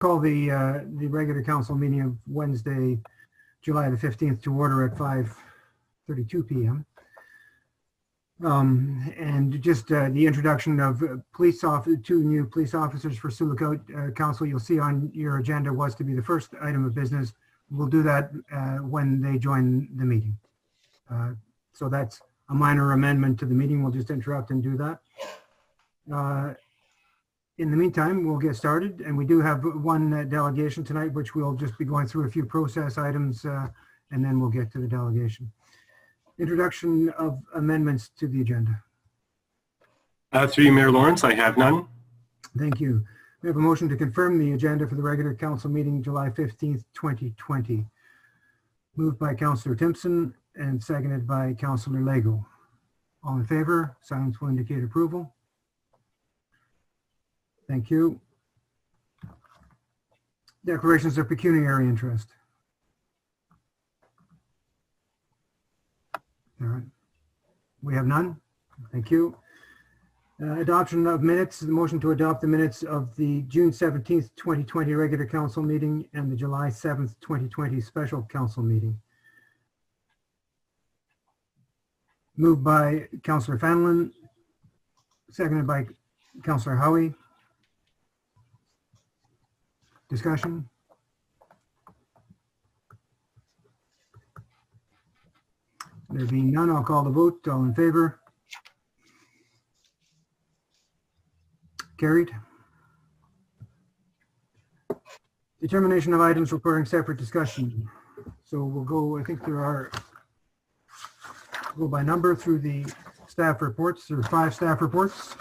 Call the regular council meeting of Wednesday, July the 15th to order at 5:32 p.m. And just the introduction of two new police officers for Sioux Council. You'll see on your agenda was to be the first item of business. We'll do that when they join the meeting. So that's a minor amendment to the meeting. We'll just interrupt and do that. In the meantime, we'll get started, and we do have one delegation tonight, which we'll just be going through a few process items, and then we'll get to the delegation. Introduction of amendments to the agenda. Through you, Mayor Lawrence, I have none. Thank you. We have a motion to confirm the agenda for the regular council meeting, July 15th, 2020. Moved by Councillor Timpson and seconded by Councillor Lego. All in favor? Silence will indicate approval. Thank you. Declarations of pecuniary interest. All right. We have none. Thank you. Adoption of minutes. The motion to adopt the minutes of the June 17th, 2020 regular council meeting and the July 7th, 2020 special council meeting. Moved by Councillor Fanlon, seconded by Councillor Howie. Discussion? There being none, I'll call the vote. All in favor? Carried. Determination of items requiring separate discussion. So we'll go, I think there are, go by number through the staff reports. There are 5 staff reports.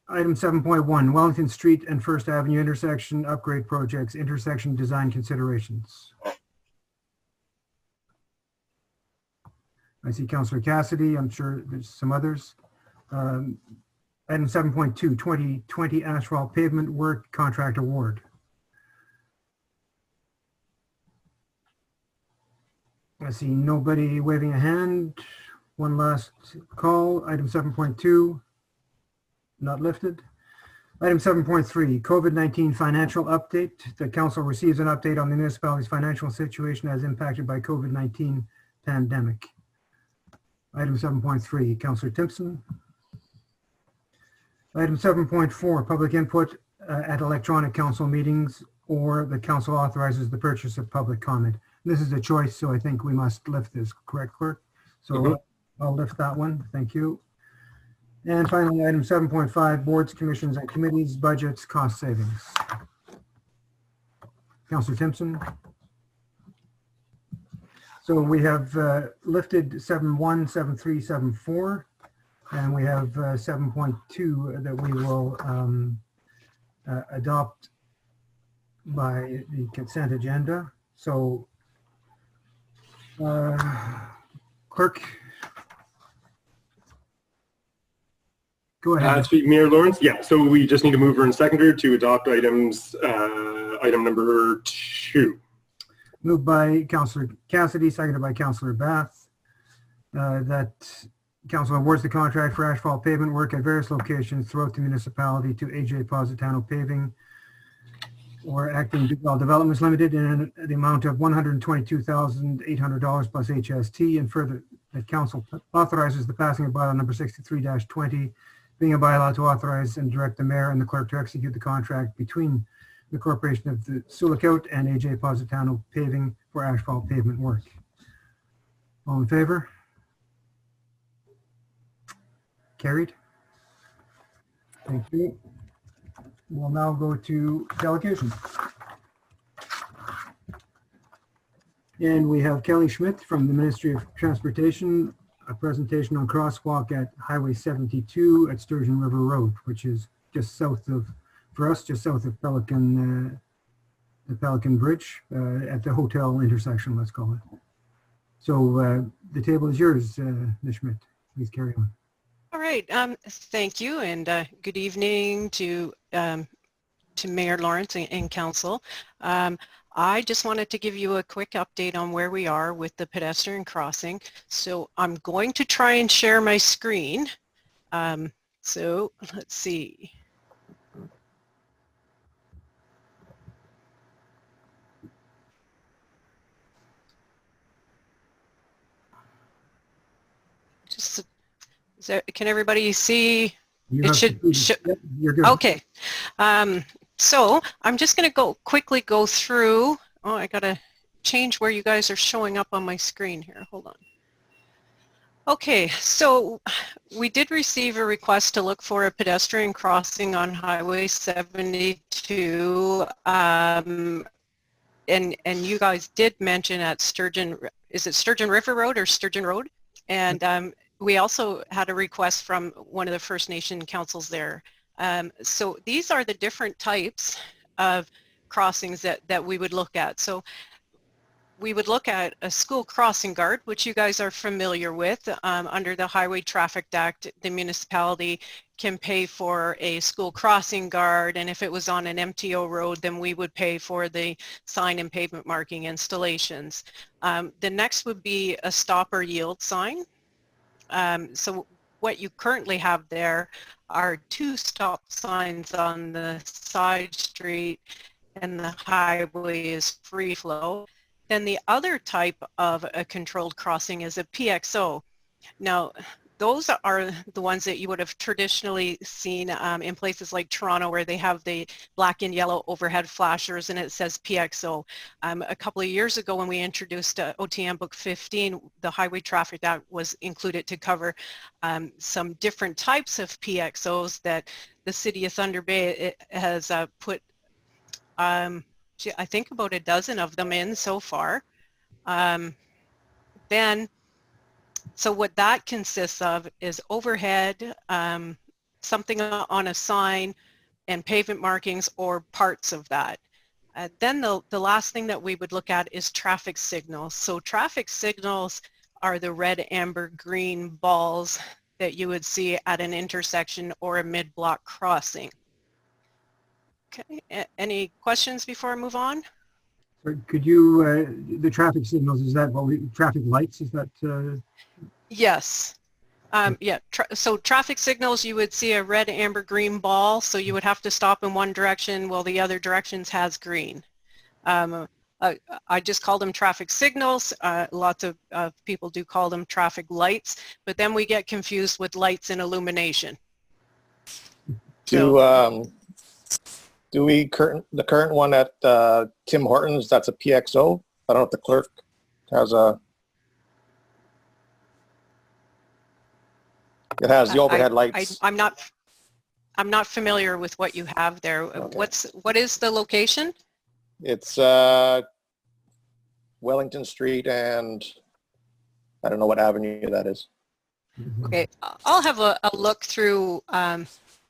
Item 7.1, Wellington Street and First Avenue intersection upgrade projects, intersection design considerations. I see Councillor Cassidy. I'm sure there's some others. Item 7.2, 2020 asphalt pavement work contract award. I see nobody waving a hand. One last call. Item 7.2. Not lifted. Item 7.3, COVID-19 financial update. The council receives an update on the municipality's financial situation as impacted by COVID-19 pandemic. Item 7.3, Councillor Timpson. Item 7.4, public input at electronic council meetings, or the council authorizes the purchase of public comment. This is a choice, so I think we must lift this, correct, clerk? So I'll lift that one. Thank you. And finally, item 7.5, boards, commissions, and committees, budgets, cost savings. Councillor Timpson. So we have lifted 7.1, 7.3, 7.4, and we have 7.2 that we will adopt by the consent agenda. So, clerk. Go ahead. Mayor Lawrence, yeah, so we just need a mover and seconder to adopt items, item number 2. Moved by Councillor Cassidy, seconded by Councillor Bath, that council awards the contract for asphalt pavement work at various locations throughout the municipality to AJ Positano Paving or Acting Duval Developments Limited in the amount of $122,800 plus HST, and further that council authorizes the passing of bylaw number 63-20, being a bylaw to authorize and direct the mayor and the clerk to execute the contract between the Corporation of the Sioux and AJ Positano Paving for asphalt pavement work. All in favor? Carried. Thank you. We'll now go to delegation. And we have Kelly Schmidt from the Ministry of Transportation, a presentation on crosswalk at Highway 72 at Sturgeon River Road, which is just south of, for us, just south of Pelican, the Pelican Bridge at the hotel intersection, let's call it. So the table is yours, Ms. Schmidt. Please carry on. All right, thank you, and good evening to Mayor Lawrence and Council. I just wanted to give you a quick update on where we are with the pedestrian crossing. So I'm going to try and share my screen. So let's see. So can everybody see? You It have should, Yep, you're good. okay. So I'm just going to quickly go through. Oh, I got to change where you guys are showing up on my screen here. Hold on. Okay, so we did receive a request to look for a pedestrian crossing on Highway 72. And you guys did mention at Sturgeon, is it Sturgeon River Road or Sturgeon Road? And we also had a request from one of the First Nation councils there. So these are the different types of crossings that we would look at. So we would look at a school crossing guard, which you guys are familiar with. Under the Highway Traffic Act, the municipality can pay for a school crossing guard, and if it was on an MTO road, then we would pay for the sign and pavement marking installations. The next would be a stop or yield sign. So what you currently have there are 2 stop signs on the side street, and the highway is free flow. Then the other type of a controlled crossing is a PXO. Now, those are the ones that you would have traditionally seen in places like Toronto, where they have the black and yellow overhead flashers and it says PXO. A couple of years ago when we introduced OTM Book 15, the Highway Traffic Act was included to cover some different types of PXOs that the City of Thunder Bay has put I think about a dozen of them in so far. So what that consists of is overhead, something on a sign, and pavement markings or parts of that. Then the last thing that we would look at is traffic signals. So traffic signals are the red, amber, green balls that you would see at an intersection or a mid-block crossing. Okay, any questions before I move on? Could you, the traffic signals, is that traffic lights, is that? Yes. Yeah, so traffic signals, you would see a red, amber, green ball, so you would have to stop in one direction while the other directions has green. I just call them traffic signals. Lots of people do call them traffic lights, but then we get confused with lights and illumination. Do the current one at Tim Hortons, that's a PXO? I don't know if the clerk has it has the overhead lights. I'm not familiar with what you have there. Okay. What is the location? It's Wellington Street, and I don't know what avenue that is. Okay, I'll have a look through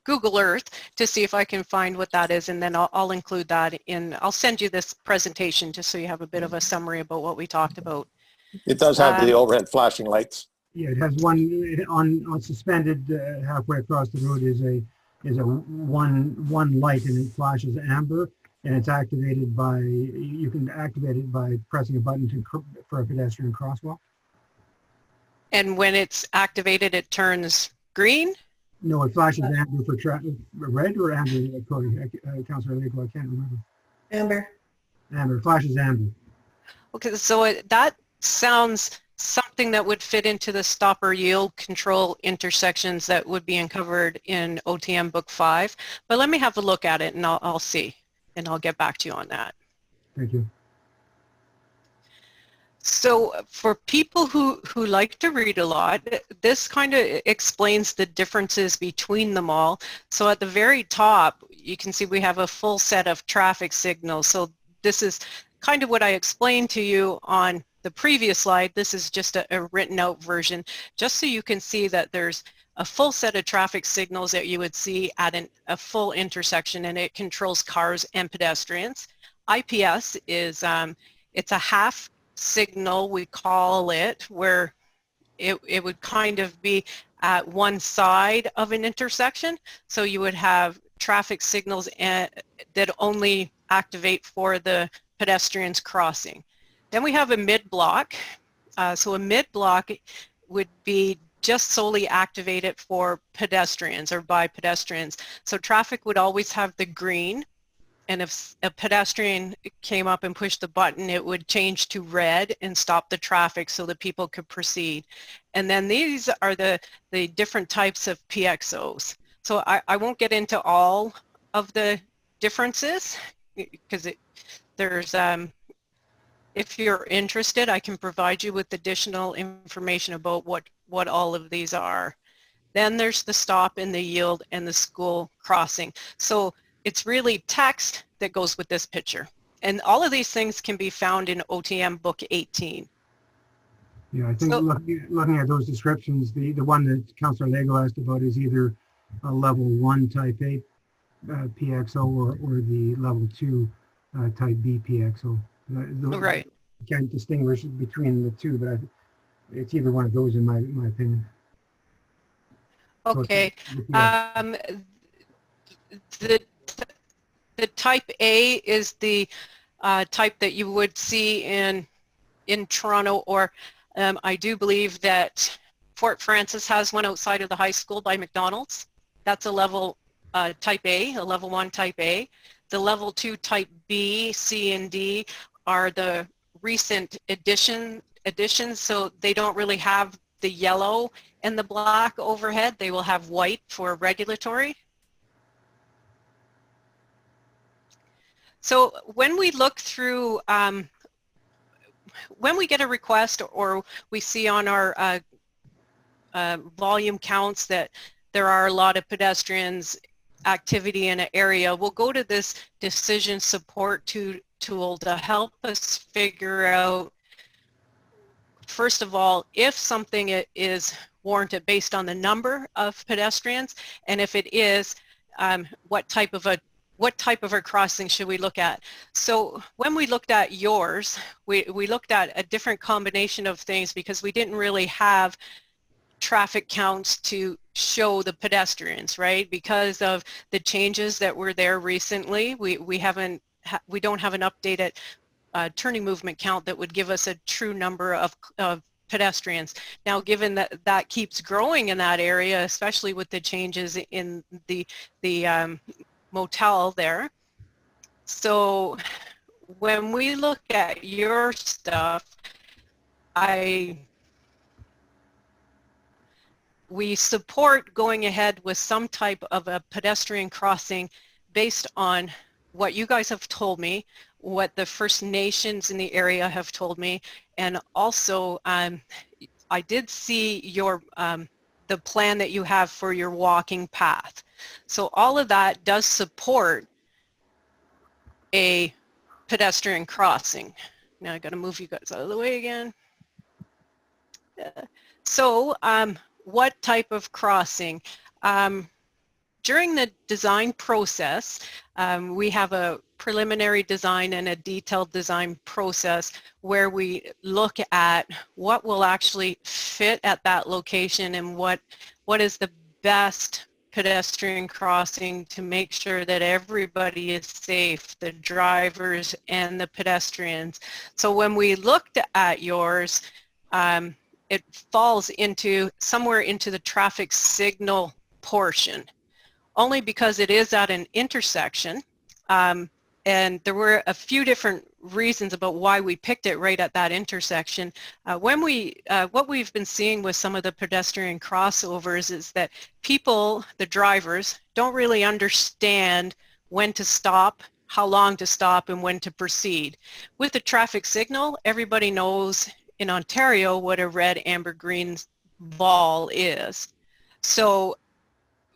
Google Earth to see if I can find what that is, and then I'll include that in, I'll send you this presentation just so you have a bit of a summary about what we talked about. It does have the overhead flashing lights. Yeah, it has one on suspended halfway across the road is a one light, and it flashes amber, and it's activated by, you can activate it by pressing a button for a pedestrian crosswalk. And when it's activated, it turns green? No, it flashes amber for red or amber, Councilor Legal, I can't remember. Amber. Amber, flashes amber. Okay, so that sounds something that would fit into the stop or yield control intersections that would be uncovered in OTM Book 5. But let me have a look at it and I'll see, and I'll get back to you on that. Thank you. So for people who like to read a lot, this kind of explains the differences between them all. So at the very top, you can see we have a full set of traffic signals. So this is kind of what I explained to you on the previous slide. This is just a written out version, just so you can see that there's a full set of traffic signals that you would see at a full intersection, and it controls cars and pedestrians. IPS is, it's a half signal, we call it, where it would kind of be at one side of an intersection. So you would have traffic signals that only activate for the pedestrians crossing. Then we have a mid-block. So a mid-block would be just solely activated for pedestrians or by pedestrians. So traffic would always have the green and if a pedestrian came up and pushed the button, it would change to red and stop the traffic so that people could proceed. And then these are the different types of PXOs. So I won't get into all of the differences because there's, if you're interested, I can provide you with additional information about what all of these are. Then there's the stop and the yield and the school crossing. So it's really text that goes with this picture. And all of these things can be found in OTM Book 18. Yeah, I think So, looking at those descriptions, the one that Councillor Lego asked about is either a level 1 type A PXO or the level 2 type B PXO. right. You can't distinguish between the two, but it's either one of those in my opinion. Okay. So The type A is the type that you would see in Toronto, or I do believe that Fort Francis has one outside of the high school by McDonald's. That's a level type A, a level 1 type A. The level 2 type B, C, and D are the recent additions, so they don't really have the yellow and the black overhead. They will have white for regulatory. So when we look through, when we get a request or we see on our volume counts that there are a lot of pedestrians activity in an area, we'll go to this decision support tool to help us figure out, first of all, if something is warranted based on the number of pedestrians, and if it is, what type of a crossing should we look at? So when we looked at yours, we looked at a different combination of things because we didn't really have traffic counts to show the pedestrians, right? Because of the changes that were there recently, we don't have an updated turning movement count that would give us a true number of pedestrians. Now, given that that keeps growing in that area, especially with the changes in the motel there. So when we look at your stuff, we support going ahead with some type of a pedestrian crossing based on what you guys have told me, what the First Nations in the area have told me, and also I did see your the plan that you have for your walking path. So all of that does support a pedestrian crossing. Now I got to move you guys out of the way again. So what type of crossing? During the design process, we have a preliminary design and a detailed design process where we look at what will actually fit at that location and what is the best pedestrian crossing to make sure that everybody is safe, the drivers and the pedestrians. So when we looked at yours, it falls into somewhere into the traffic signal portion, only because it is at an intersection. And there were a few different reasons about why we picked it right at that intersection. What we've been seeing with some of the pedestrian crossovers is that people, the drivers, don't really understand when to stop, how long to stop, and when to proceed. With the traffic signal, everybody knows in Ontario what a red, amber, green ball is. So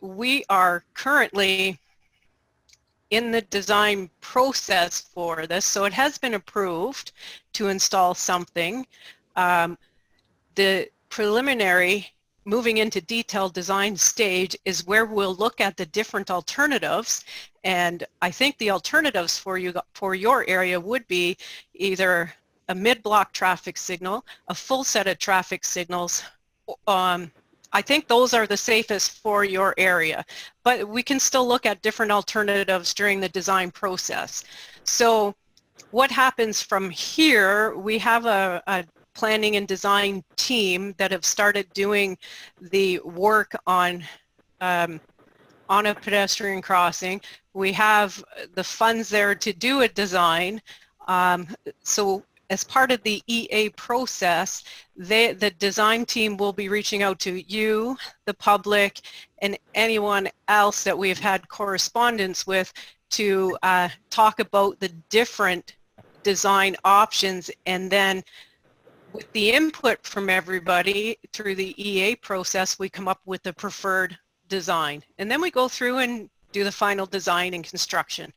we are currently in the design process for this, so it has been approved to install something. The preliminary, moving into detailed design stage, is where we'll look at the different alternatives, and I think the alternatives for your area would be either a mid-block traffic signal, a full set of traffic signals. I think those are the safest for your area, but we can still look at different alternatives during the design process. So what happens from here, we have a planning and design team that have started doing the work on on a pedestrian crossing. We have the funds there to do a design. So as part of the EA process, the design team will be reaching out to you, the public, and anyone else that we've had correspondence with to talk about the different design options, and then with the input from everybody through the EA process, we come up with the preferred design. And then we go through and do the final design and construction.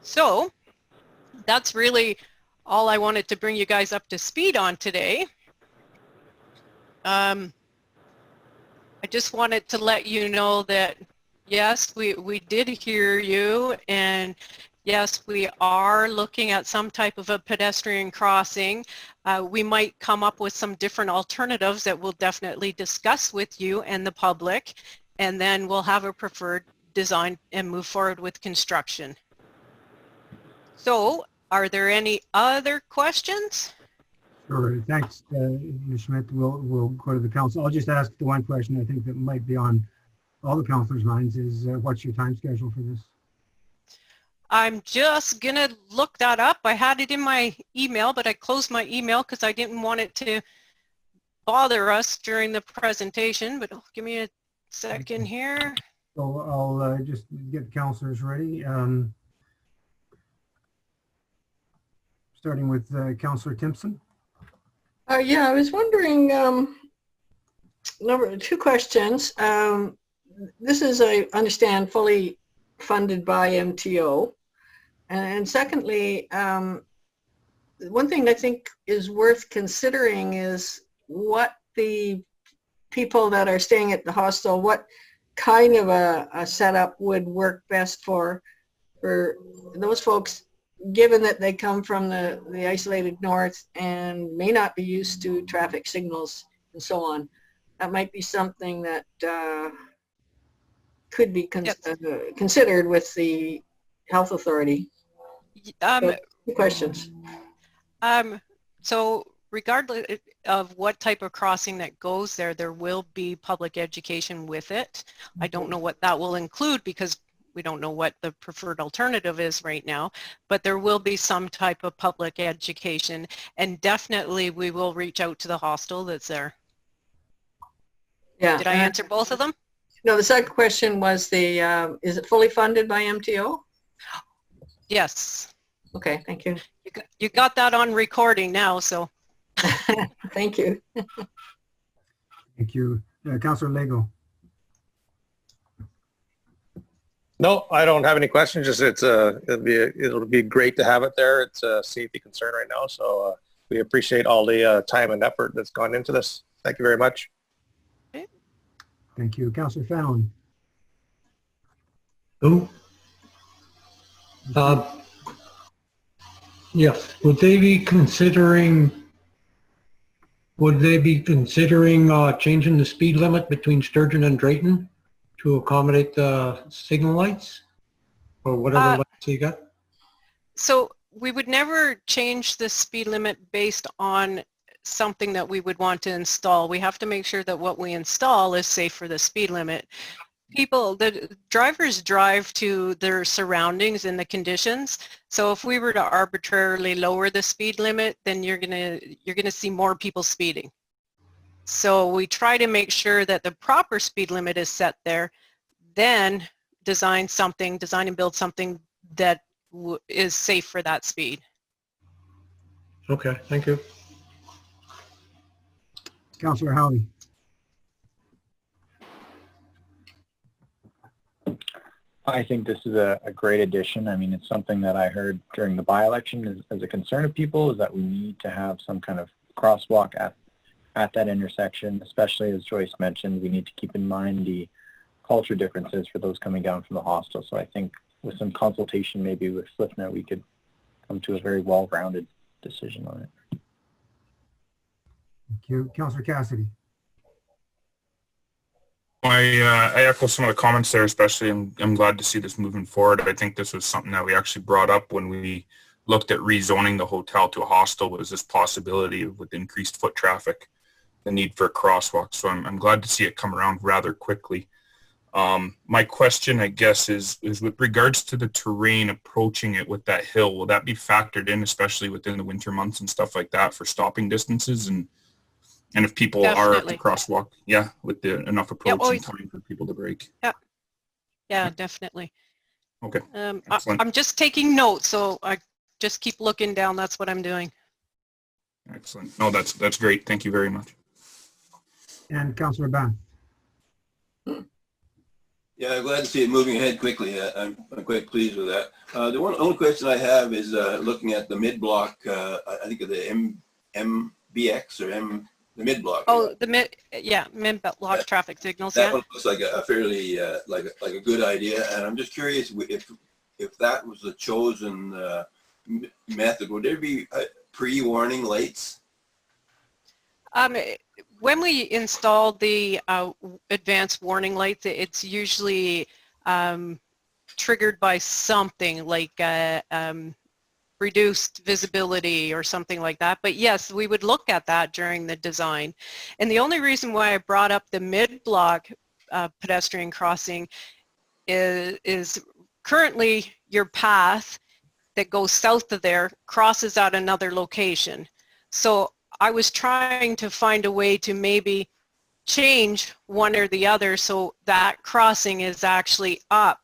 So that's really all I wanted to bring you guys up to speed on today. I just wanted to let you know that, yes, we did hear you, and yes, we are looking at some type of a pedestrian crossing. We might come up with some different alternatives that we'll definitely discuss with you and the public, and then we'll have a preferred design and move forward with construction. So, are there any other questions? Sure. Thanks, Ms. Schmidt. We'll go to the council. I'll just ask the one question I think that might be on all the councilors' minds is what's your time schedule for this? I'm just gonna look that up. I had it in my email, but I closed my email because I didn't want it to bother us during the presentation, but give me a second here. So I'll just get the councilors ready. Starting with Councilor Timpson. Yeah, I was wondering, two questions. This is, I understand, fully funded by MTO. And secondly, one thing I think is worth considering is what the people that are staying at the hostel, what kind of a setup would work best for those folks, given that they come from the isolated north and may not be used to traffic signals and so on. That might be something that could be considered with the health authority. So, two questions. So regardless of what type of crossing that goes there, there will be public education with it. I don't know what that will include because we don't know what the preferred alternative is right now, but there will be some type of public education, and definitely we will reach out to the hostel that's there. Yeah. Did I answer both of them? No, the second question was is it fully funded by MTO? Yes. Okay, thank you. You got that on recording now, so. Thank you. Thank you. Councilor Lego. No, I don't have any questions. Just it'll be great to have it there. It's a safety concern right now, so we appreciate all the time and effort that's gone into this. Thank you very much. Okay. Thank you, Councilor Fallon. Oh. Yes. Would they be considering changing the speed limit between Sturgeon and Drayton to accommodate the signal lights or whatever lights you got? So we would never change the speed limit based on something that we would want to install. We have to make sure that what we install is safe for the speed limit. The drivers drive to their surroundings and the conditions. So if we were to arbitrarily lower the speed limit, then you're gonna see more people speeding. So we try to make sure that the proper speed limit is set there, then design and build something that is safe for that speed. Okay, thank you. Councilor Howie. I think this is a great addition. I mean, it's something that I heard during the by-election as a concern of people, is that we need to have some kind of crosswalk at that intersection, especially as Joyce mentioned, we need to keep in mind the culture differences for those coming down from the hostel. So I think with some consultation maybe with SwiftNet, we could come to a very well-rounded decision on it. Thank you. Councilor Cassidy. I echo some of the comments there, especially I'm glad to see this moving forward. I think this was something that we actually brought up when we looked at rezoning the hotel to a hostel, was this possibility with increased foot traffic, the need for a crosswalk. So I'm glad to see it come around rather quickly. My question, I guess, is with regards to the terrain approaching it with that hill, will that be factored in, especially within the winter months and stuff like that, for stopping distances and if people are at the Definitely. crosswalk, yeah, with enough approaching time for people to brake? Yeah, definitely. Okay, I'm excellent. just taking notes, so I just keep looking down. That's what I'm doing. Excellent. No, that's great. Thank you very much. And Councillor Ban. Yeah, I'm glad to see it moving ahead quickly. I'm quite pleased with that. The only question I have is looking at the mid-block, I think of the MBX or the mid-block. Oh, the mid-block traffic signals. That Yeah. one looks like a fairly like a good idea, and I'm just curious if that was the chosen method, would there be pre-warning lights? When we install the advanced warning lights, it's usually triggered by something like reduced visibility or something like that. But yes, we would look at that during the design. And the only reason why I brought up the mid-block pedestrian crossing is currently your path that goes south of there crosses at another location. So I was trying to find a way to maybe change one or the other so that crossing is actually up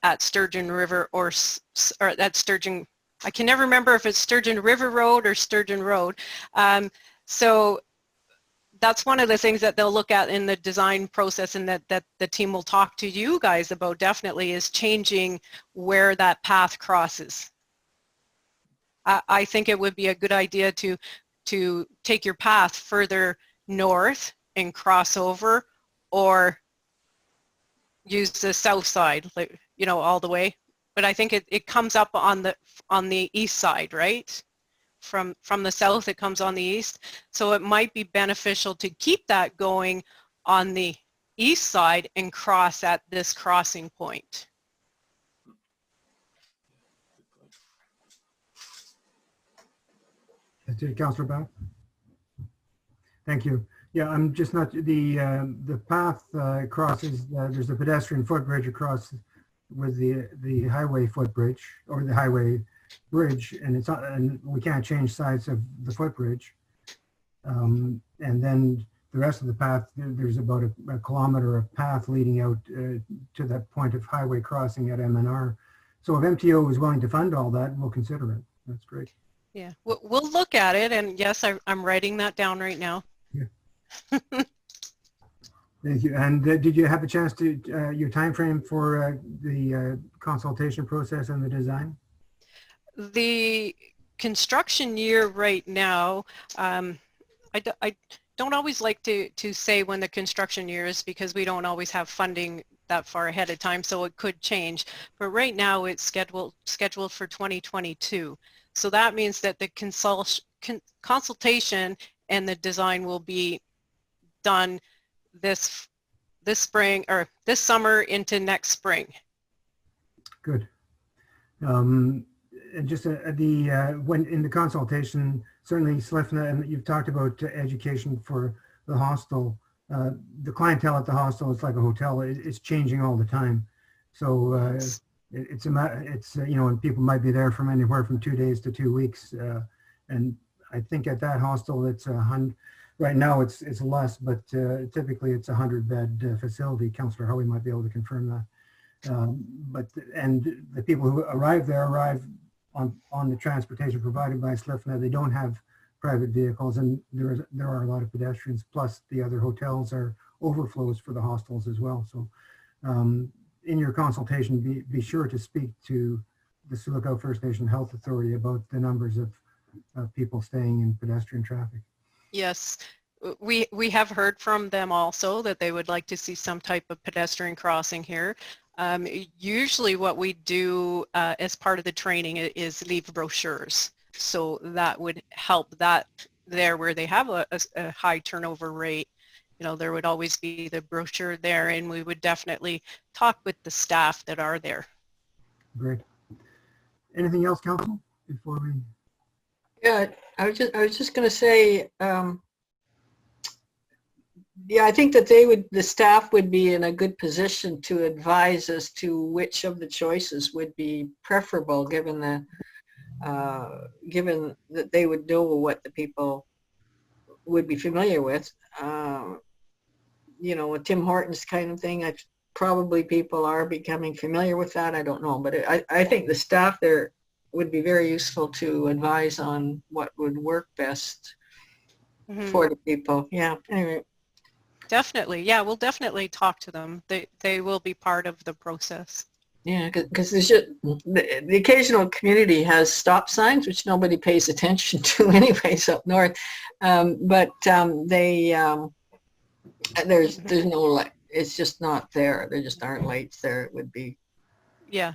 at Sturgeon River or at Sturgeon, I can never remember if it's Sturgeon River Road or Sturgeon Road. So that's one of the things that they'll look at in the design process, and that the team will talk to you guys about definitely, is changing where that path crosses. I think it would be a good idea to take your path further north and cross over, or use the south side, like, you know, all the way. But I think it comes up on the east side, right? From the south, it comes on the east. So it might be beneficial to keep that going on the east side and cross at this crossing point. Councillor Bao. Thank you. Yeah, I'm just not, the path crosses, there's a pedestrian footbridge across with the highway footbridge, or the highway bridge, and and we can't change sides of the footbridge. And then the rest of the path, there's about a kilometer of path leading out to that point of highway crossing at MNR. So if MTO is willing to fund all that, we'll consider it. That's great. Yeah, we'll look at it, and yes, I'm writing that down right now. Yeah. Thank you. And did you have a chance to, your time frame for the consultation process and the design? The construction year right now, I don't always like to say when the construction year is, because we don't always have funding that far ahead of time, so it could change. But right now it's scheduled for 2022. So that means that the consultation and the design will be done this spring, or this summer into next spring. Good. And just when in the consultation, certainly Slifna, and you've talked about education for the hostel. The clientele at the hostel, it's like a hotel. It's changing all the time. So it's you know, and people might be there from anywhere from 2 days to 2 weeks. And I think at that hostel, it's 100. Right now, it's less, but typically it's a 100-bed facility. Councillor Howie might be able to confirm that. And the people who arrive there arrive on the transportation provided by SLIFNA. They don't have private vehicles, and there are a lot of pedestrians. Plus, the other hotels are overflows for the hostels as well. So, in your consultation, be sure to speak to the Sioux Lookout First Nation Health Authority about the numbers of people staying in pedestrian traffic. Yes, we have heard from them also that they would like to see some type of pedestrian crossing here. Usually what we do as part of the training is leave brochures. So that would help that there where they have a high turnover rate. You know, there would always be the brochure there, and we would definitely talk with the staff that are there. Great. Anything else, Council, before we? Yeah, I was just going to say, Yeah, I think that the staff would be in a good position to advise as to which of the choices would be preferable, given that they would know what the people would be familiar with. With Tim Hortons kind of thing, probably people are becoming familiar with that. I don't know, but I think the staff there would be very useful to advise on what would work best for the people. Yeah. Anyway. Definitely. Yeah, we'll definitely talk to them. They will be part of the process. Yeah, because the occasional community has stop signs, which nobody pays attention to anyways up north. There's no light. It's just not there. There just aren't lights there. It would be. Yeah.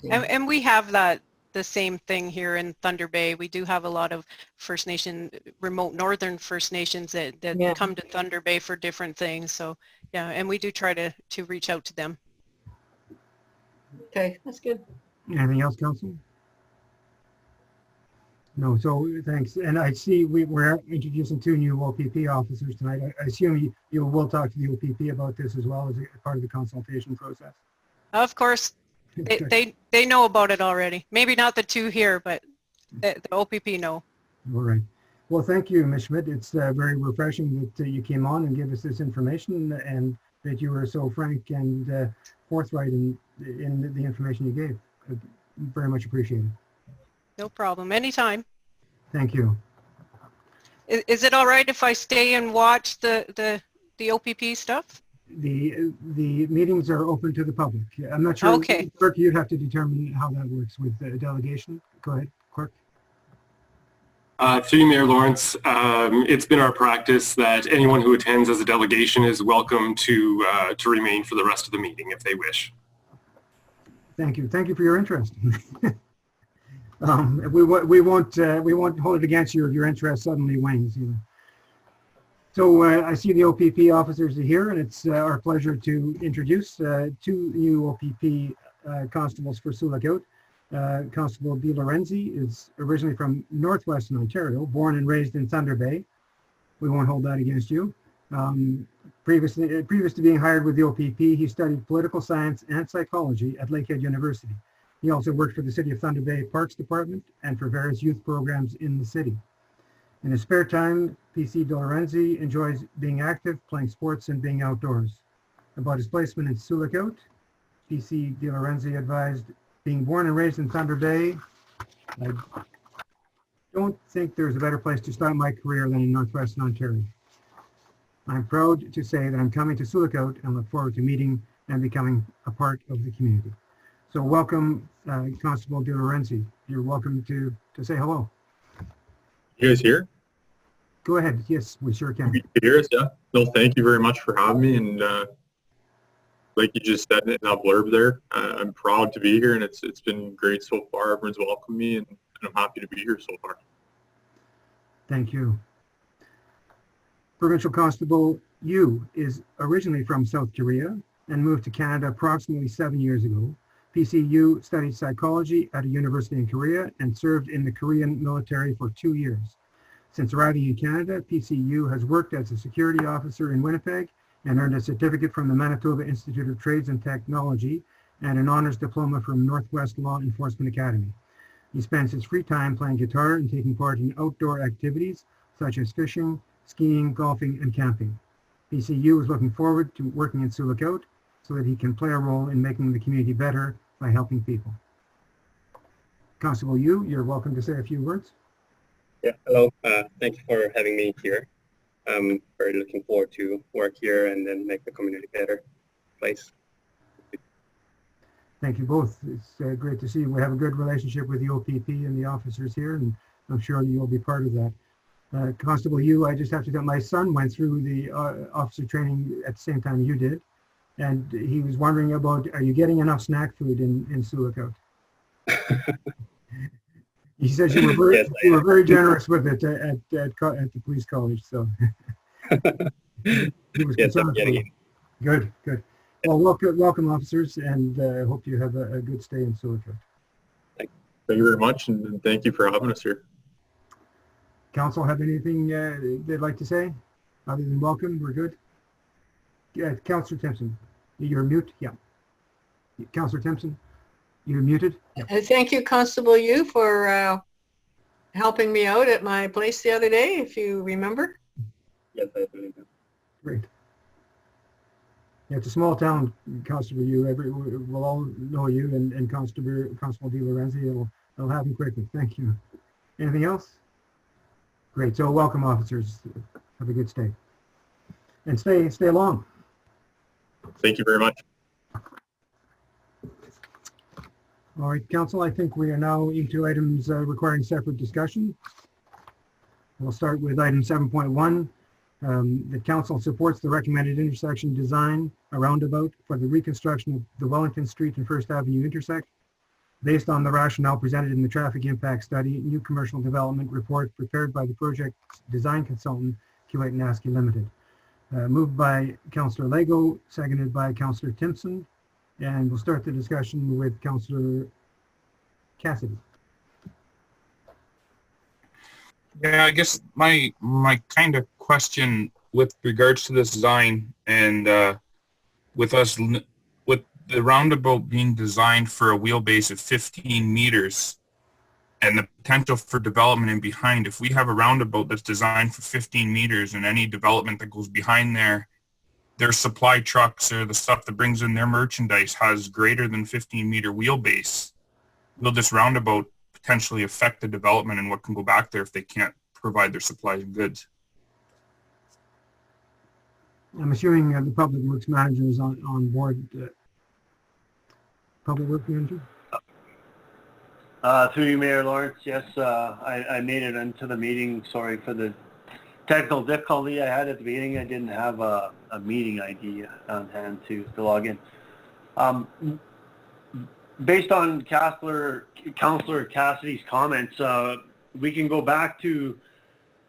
And we have the same thing here in Thunder Bay. We do have a lot of First Nation, remote northern First Nations that come to Thunder Bay for different things. So yeah, and we do try to reach out to them. Okay, that's good. Anything else, Council? No, so thanks. And I see we're introducing 2 new OPP officers tonight. I assume you will talk to the OPP about this as well as a part of the consultation process. Of course. They know about it already. Maybe not the 2 here, but the OPP know. All right. Well, thank you, Ms. Schmidt. It's very refreshing that you came on and gave us this information, and that you were so frank and forthright in the information you gave. Very much appreciated. No problem. Anytime. Thank you. Is it all right if I stay and watch the OPP stuff? The meetings are open to the public. I'm not sure. Okay. Clerk, you'd have to determine how that works with the delegation. Go ahead, Clerk. Through you, Mayor Lawrence, it's been our practice that anyone who attends as a delegation is welcome to remain for the rest of the meeting if they wish. Thank you. Thank you for your interest. We won't hold it against you if your interest suddenly wanes. So I see the OPP officers are here, and it's our pleasure to introduce 2 new OPP constables for Sioux Lookout. Constable De Lorenzi is originally from Northwestern Ontario, born and raised in Thunder Bay. We won't hold that against you. Previous to being hired with the OPP, he studied political science and psychology at Lakehead University. He also worked for the City of Thunder Bay Parks Department and for various youth programs in the city. In his spare time, PC De Lorenzi enjoys being active, playing sports, and being outdoors. About his placement in Sioux Lookout, PC De Lorenzi advised, being born and raised in Thunder Bay, I don't think there's a better place to start my career than in Northwestern Ontario. I'm proud to say that I'm coming to Sioux Lookout and look forward to meeting and becoming a part of the community. So welcome, Constable De Lorenzi. You're welcome to say hello. You guys here? Go ahead. Yes, we sure can. You can hear us, yeah? No, thank you very much for having me. And like you just said in that blurb there, I'm proud to be here, and it's been great so far. Everyone's welcomed me, and I'm happy to be here so far. Thank you. Provincial Constable Yu is originally from South Korea and moved to Canada approximately 7 years ago. PCU studied psychology at a university in Korea and served in the Korean military for 2 years. Since arriving in Canada, PCU has worked as a security officer in Winnipeg and earned a certificate from the Manitoba Institute of Trades and Technology and an honors diploma from Northwest Law Enforcement Academy. He spends his free time playing guitar and taking part in outdoor activities such as fishing, skiing, golfing, and camping. PCU is looking forward to working in Sioux Lookout so that he can play a role in making the community better by helping people. Constable Yu, you're welcome to say a few words. Yeah, hello. Thank you for having me here. I'm very looking forward to work here and then make the community a better place. Thank you both. It's great to see you. We have a good relationship with the OPP and the officers here, and I'm sure you'll be part of that. Constable Yu, I just have to tell, my son went through the officer training at the same time you did, and he was wondering about, are you getting enough snack food in Sioux Lookout? He says you were very, yes, you were very generous with it at the police college. So he was yes, concerned. Good, good. Well, welcome, officers, and hope you have a good stay in Sioux Lookout. Thank you very much, and thank you for having us here. Council have anything they'd like to say other than welcome? We're good. Councillor Timpson, you're mute. Yeah. Councillor Timpson, you're muted. Yeah. Thank you, Constable Yu, for helping me out at my place the other day, if you remember. Yes, I believe it. Great. Yeah, it's a small town, Constable Yu. We'll all know you, and Constable Di Lorenzi. It'll happen quickly. Thank you. Anything else? Great. So welcome, officers. Have a good stay. And stay long. Thank you very much. All right, Council, I think we are now into items requiring separate discussion. We'll start with item 7.1. The Council supports the recommended intersection design, a roundabout, for the reconstruction of the Wellington Street and First Avenue intersect. Based on the rationale presented in the traffic impact study, new commercial development report prepared by the project design consultant, Kuwait and Askey Limited. Moved by Councillor Lego, seconded by Councillor Timpson. And we'll start the discussion with Councillor Cassidy. Yeah, I guess my kind of question with regards to this design and with the roundabout being designed for a wheelbase of 15 meters and the potential for development in behind, if we have a roundabout that's designed for 15 meters and any development that goes behind there, their supply trucks or the stuff that brings in their merchandise has greater than 15-meter wheelbase, will this roundabout potentially affect the development and what can go back there if they can't provide their supplies and goods? I'm assuming the Public Works Manager is on board. Public Works Manager? Through you, Mayor Lawrence, yes, I made it into the meeting. Sorry for the technical difficulty I had at the beginning. I didn't have a meeting ID on hand to log in. Based on Councillor Cassidy's comments, we can go back to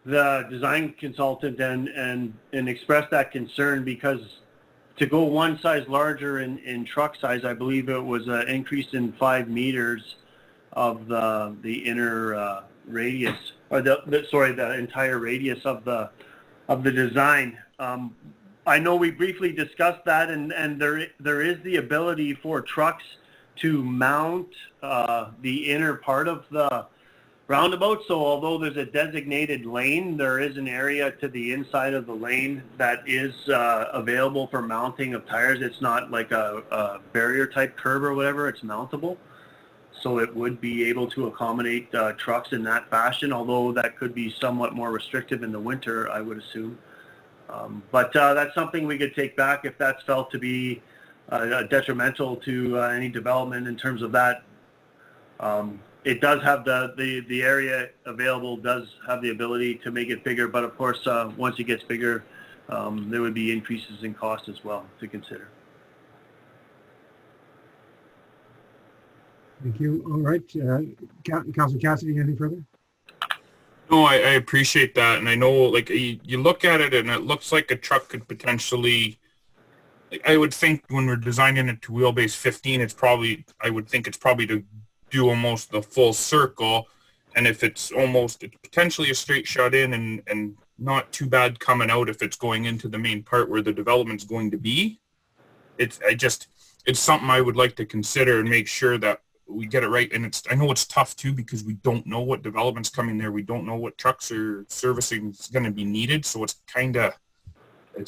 the design consultant and express that concern, because to go one size larger in truck size, I believe it was an increase in 5 meters of the inner radius, or the entire radius of the design. I know we briefly discussed that, and there is the ability for trucks to mount the inner part of the roundabout. So although there's a designated lane, there is an area to the inside of the lane that is available for mounting of tires. It's not like a barrier type curb or whatever, it's mountable. So it would be able to accommodate trucks in that fashion, although that could be somewhat more restrictive in the winter, I would assume. But that's something we could take back if that's felt to be detrimental to any development in terms of that. It does have the area available, does have the ability to make it bigger, but of course, once it gets bigger, there would be increases in cost as well to consider. Thank you. All right. Councillor Cassidy, anything further? No, I appreciate that. And I know, like, you look at it and it looks like a truck could potentially, I would think when we're designing it to wheelbase 15, I would think it's probably to do almost the full circle. And if it's potentially a straight shot in and not too bad coming out if it's going into the main part where the development's going to be. It's something I would like to consider and make sure that we get it right. And I know it's tough too, because we don't know what development's coming there. We don't know what trucks or servicing is going to be needed. So it's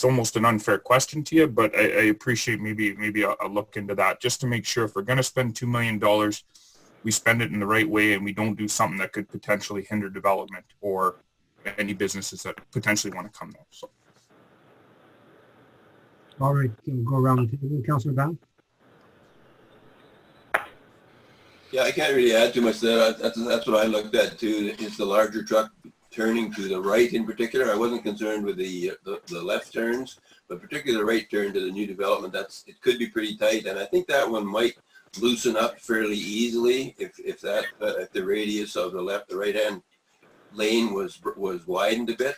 almost an unfair question to you, but I appreciate maybe a look into that just to make sure if we're going to spend $2 million, we spend it in the right way and we don't do something that could potentially hinder development or any businesses that potentially want to come there. So. All right, we'll go around the table. Councillor Brown? Yeah, I can't really add too much there. That's what I looked at too. It's the larger truck turning to the right in particular. I wasn't concerned with the left turns, but particularly the right turn to the new development. It could be pretty tight, and I think that one might loosen up fairly easily if the radius of the right hand lane was widened a bit.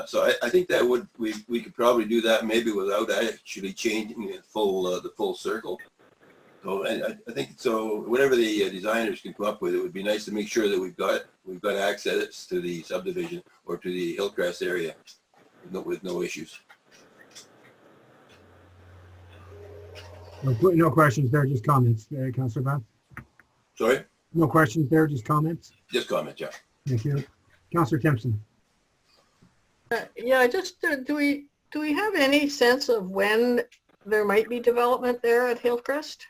So I think that we could probably do that maybe without actually changing the full circle. So I think so. Whatever the designers can come up with, it would be nice to make sure that we've got access to the subdivision or to the Hillcrest area with no issues. No questions there, just comments, Councillor Bath. Sorry? No questions there, just comments. Just comment, yeah. Thank you. Councillor Timpson. Yeah, just do we have any sense of when there might be development there at Hillcrest?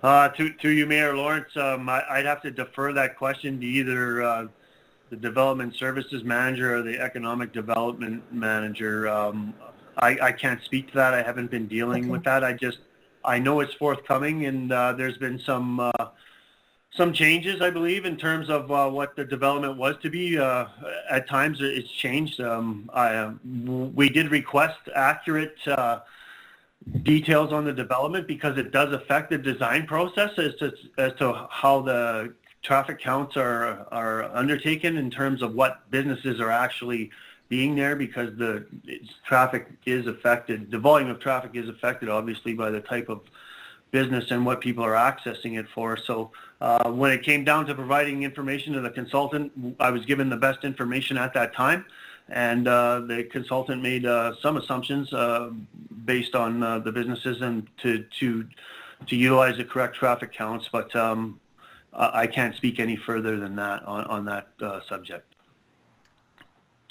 To you, Mayor Lawrence, I'd have to defer that question to either the development services manager or the economic development manager. I can't speak to that. I haven't been dealing with that. I know it's forthcoming, and there's been some changes, I believe, in terms of what the development was to be. At times, it's changed. We did request accurate details on the development because it does affect the design process as to how the traffic counts are undertaken in terms of what businesses are actually being there, because the traffic is affected. The volume of traffic is affected, obviously, by the type of business and what people are accessing it for. So when it came down to providing information to the consultant, I was given the best information at that time, and the consultant made some assumptions based on the businesses and to utilize the correct traffic counts, but I can't speak any further than that on that subject.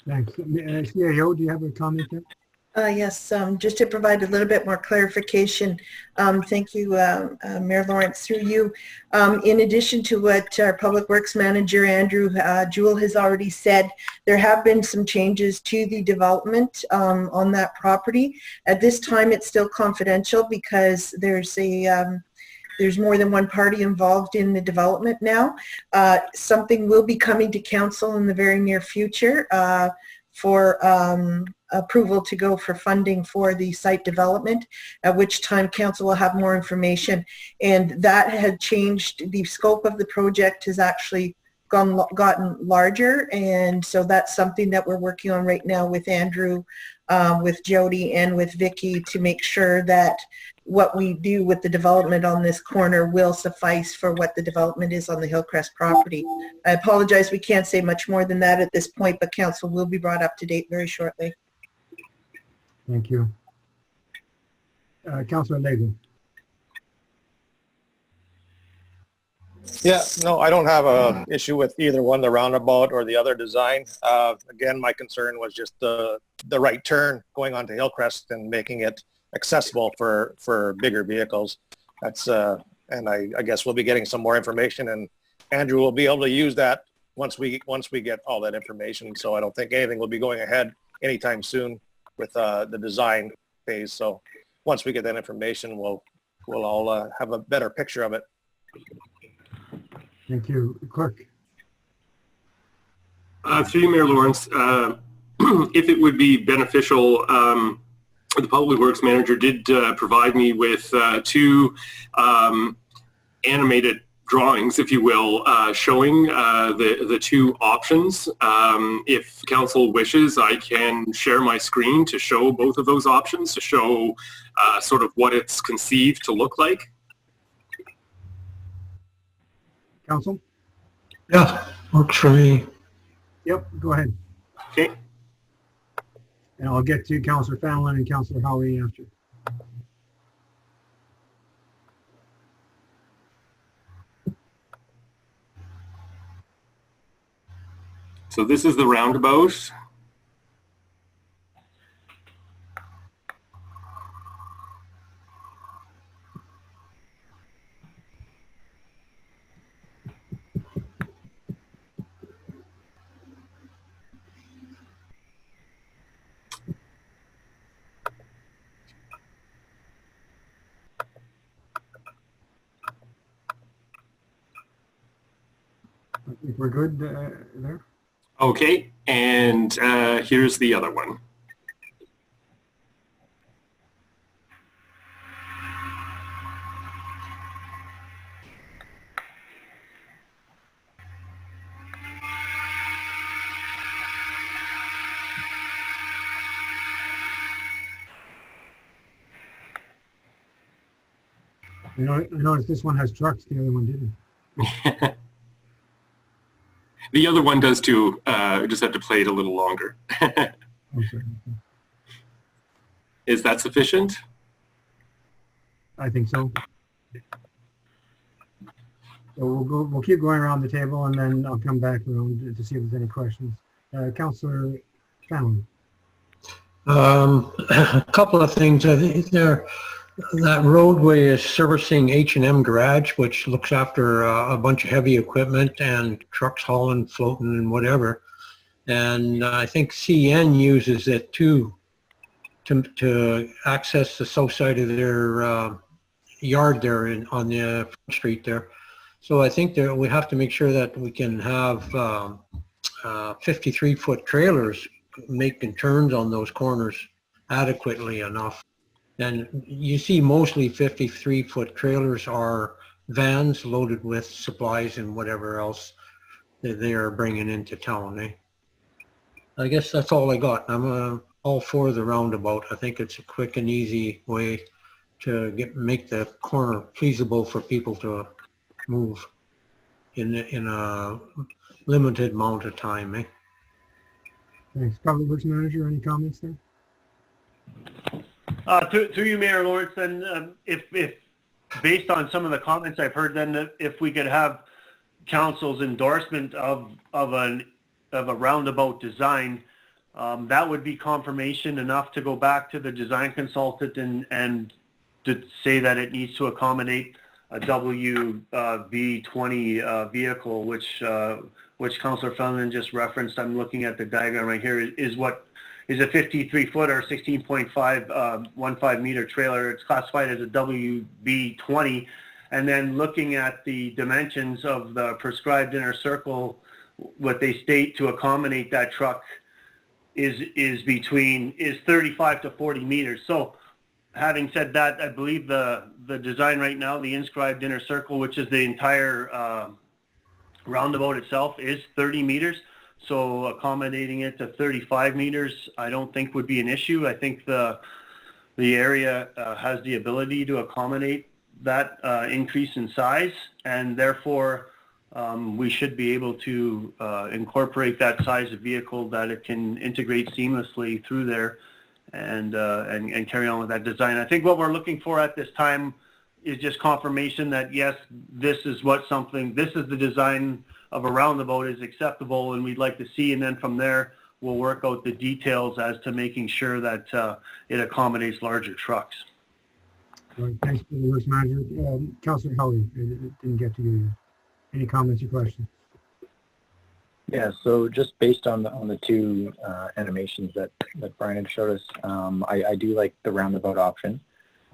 Thanks. CAO, do you have a comment there? Yes, just to provide a little bit more clarification. Thank you, Mayor Lawrence, through you. In addition to what our Public Works Manager, Andrew Jewell, has already said, there have been some changes to the development on that property. At this time, it's still confidential because there's more than one party involved in the development now. Something will be coming to council in the very near future for approval to go for funding for the site development, at which time council will have more information. And that had changed. The scope of the project has actually gotten larger, and so that's something that we're working on right now with Andrew, with Jody, and with Vicky to make sure that what we do with the development on this corner will suffice for what the development is on the Hillcrest property. I apologize, we can't say much more than that at this point, but council will be brought up to date very shortly. Thank you. Councillor Leahy. Yeah, no, I don't have an issue with either one, the roundabout or the other design. Again, my concern was just the right turn going onto Hillcrest and making it accessible for bigger vehicles. That's and I guess we'll be getting some more information, and Andrew will be able to use that once we get all that information. So I don't think anything will be going ahead anytime soon with the design phase. So once we get that information, we'll all have a better picture of it. Thank you. Clerk. Through you, Mayor Lawrence, if it would be beneficial, the Public Works Manager did provide me with two animated drawings, if you will, showing the two options. If council wishes, I can share my screen to show both of those options, to show sort of what it's conceived to look like. Council? Yeah, works for me. Yep, go ahead. Okay. And I'll get to Councillor Fallon and Councillor Howie after. So this is the roundabout. I think we're good there. Okay, and here's the other one. I noticed this one has trucks, the other one didn't. The other one does too. I just have to play it a little longer. Okay. Is that sufficient? I think so. So we'll keep going around the table, and then I'll come back around to see if there's any questions. Councillor Fallon. A couple of things. I think that roadway is servicing H&M Garage, which looks after a bunch of heavy equipment and trucks hauling, floating, and whatever. And I think CN uses it too to access the south side of their yard there on the front street there. So I think that we have to make sure that we can have 53-foot trailers making turns on those corners adequately enough. And you see mostly 53-foot trailers are vans loaded with supplies and whatever else that they are bringing into town. I guess that's all I got. I'm all for the roundabout. I think it's a quick and easy way to make the corner feasible for people to move in a limited amount of time. Thanks. Public Works Manager, any comments there? Through you, Mayor Lawrence, and if based on some of the comments I've heard, then if we could have council's endorsement of a roundabout design, that would be confirmation enough to go back to the design consultant and to say that it needs to accommodate a WB20 vehicle, which Councillor Fallon just referenced. I'm looking at the diagram right here. Is what is a 53-foot or 16.15 meter trailer. It's classified as a WB20, and then looking at the dimensions of the prescribed inner circle, what they state to accommodate that truck is 35 to 40 meters. So having said that, I believe the design right now, the inscribed inner circle, which is the entire roundabout itself, is 30 meters. So accommodating it to 35 meters, I don't think would be an issue. I think the area has the ability to accommodate that increase in size, and therefore we should be able to incorporate that size of vehicle that it can integrate seamlessly through there and carry on with that design. I think what we're looking for at this time is just confirmation that yes, this is the design of a roundabout is acceptable and we'd like to see, and then from there we'll work out the details as to making sure that it accommodates larger trucks. All right, thanks, for the Works Manager. Councillor Howley, didn't get to you. Any comments or questions? Yeah, so just based on the two animations that Brian had showed us, I do like the roundabout option.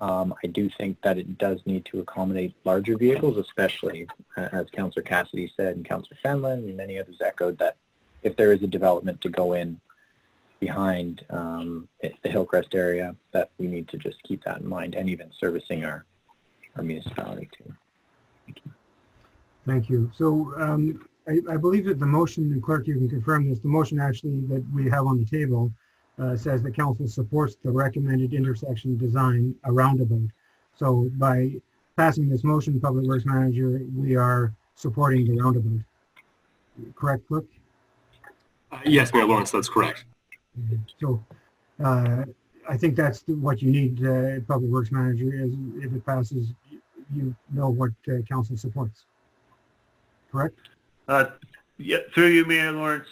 I do think that it does need to accommodate larger vehicles, especially as Councillor Cassidy said and Councillor Fenlon and many others echoed, that if there is a development to go in behind the Hillcrest area, that we need to just keep that in mind, and even servicing our municipality too. Thank you. Thank you. So I believe that the motion, and Clerk, you can confirm this, the motion actually that we have on the table says that council supports the recommended intersection design, a roundabout. So by passing this motion, Public Works Manager, we are supporting the roundabout. Correct, Clerk? Yes, Mayor Lawrence, that's correct. So I think that's what you need, Public Works Manager, is if it passes, you know what council supports. Correct? Yeah, through you, Mayor Lawrence,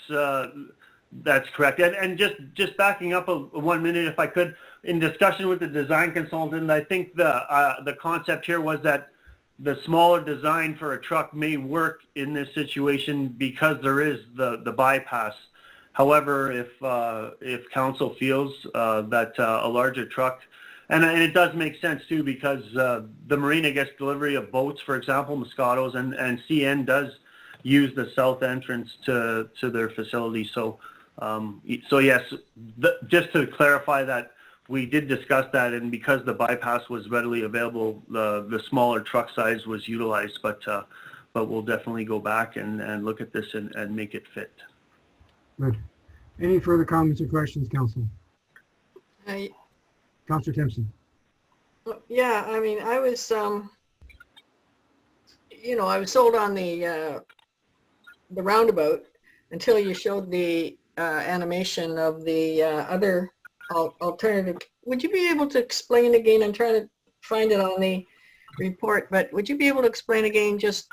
that's correct. And just backing up 1 minute, if I could, in discussion with the design consultant, I think the concept here was that the smaller design for a truck may work in this situation because there is the bypass. However, if council feels that a larger truck, and it does make sense too, because the marina gets delivery of boats, for example, Moscatos, and CN does use the south entrance to their facility. So yes, just to clarify that we did discuss that, and because the bypass was readily available, the smaller truck size was utilized, but we'll definitely go back and look at this and make it fit. Good. Any further comments or questions, Council? Councillor Timpson. Yeah, I mean, I was, I was sold on the roundabout until you showed the animation of the other alternative. Would you be able to explain again? I'm trying to find it on the report, but would you be able to explain again just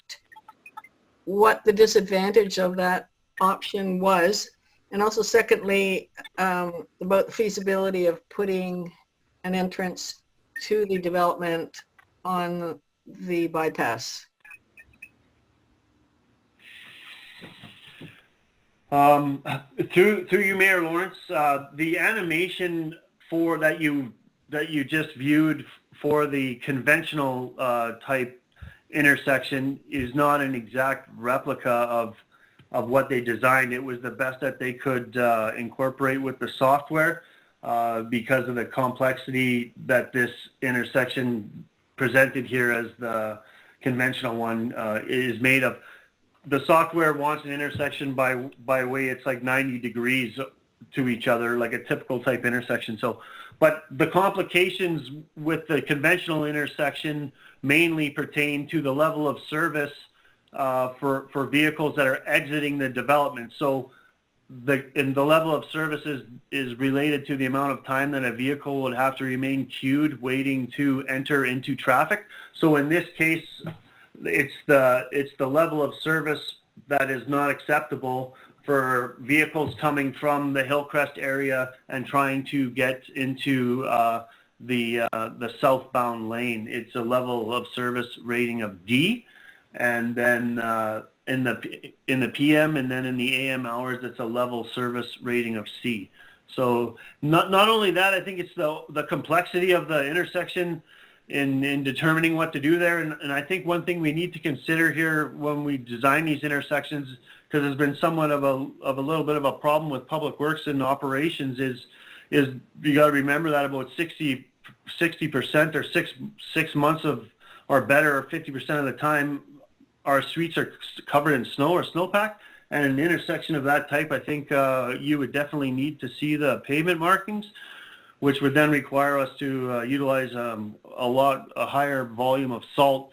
what the disadvantage of that option was? And also secondly, about the feasibility of putting an entrance to the development on the bypass. Through you, Mayor Lawrence, the animation for that you just viewed for the conventional type intersection is not an exact replica of what they designed. It was the best that they could incorporate with the software because of the complexity that this intersection presented here as the conventional one is made of. The software wants an intersection by way it's like 90 degrees to each other, like a typical type intersection. So, but the complications with the conventional intersection mainly pertain to the level of service for vehicles that are exiting the development. So the level of service is related to the amount of time that a vehicle would have to remain queued waiting to enter into traffic. So in this case, it's the level of service that is not acceptable for vehicles coming from the Hillcrest area and trying to get into the southbound lane. It's a level of service rating of D, and then in the PM and then in the AM hours, it's a level service rating of C. So not only that, I think it's the complexity of the intersection in determining what to do there. And I think one thing we need to consider here when we design these intersections, because there's been somewhat of a little bit of a problem with public works and operations, is you got to remember that about 60% or six months of or better, or 50% of the time, our streets are covered in snow or snowpack. And an intersection of that type, I think you would definitely need to see the pavement markings, which would then require us to utilize a higher volume of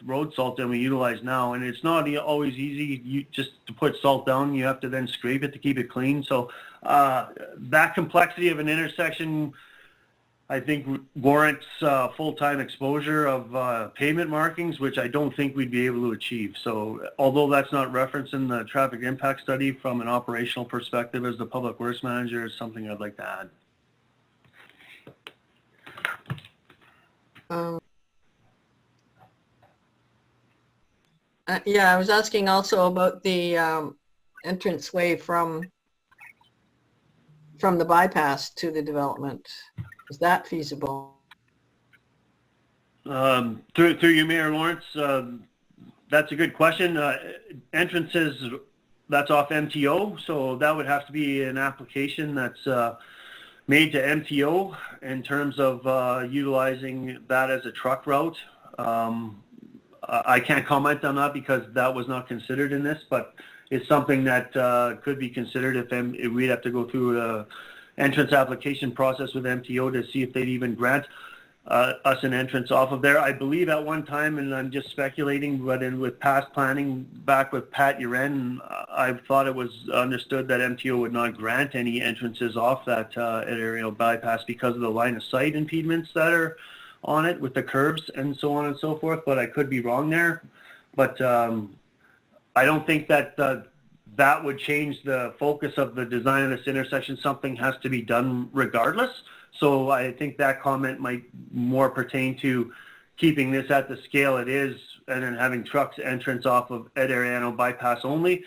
road salt than we utilize now. And it's not always easy just to put salt down. You have to then scrape it to keep it clean. So that complexity of an intersection, I think, warrants full-time exposure of pavement markings, which I don't think we'd be able to achieve. So although that's not referenced in the traffic impact study from an operational perspective as the public works manager, is something I'd like to add. Yeah, I was asking also about the entranceway from the bypass to the development. Is that feasible? Through you, Mayor Lawrence, that's a good question. Entrances, that's off MTO, so that would have to be an application that's made to MTO in terms of utilizing that as a truck route. I can't comment on that because that was not considered in this, but it's something that could be considered if we'd have to go through an entrance application process with MTO to see if they'd even grant us an entrance off of there. I believe at one time, and I'm just speculating, but with past planning back with Pat Uren, I thought it was understood that MTO would not grant any entrances off that aerial bypass because of the line of sight impediments that are on it with the curbs and so on and so forth, but I could be wrong there. But I don't think that that would change the focus of the design of this intersection. Something has to be done regardless. So I think that comment might more pertain to keeping this at the scale it is and then having trucks entrance off of Ed Ariano bypass only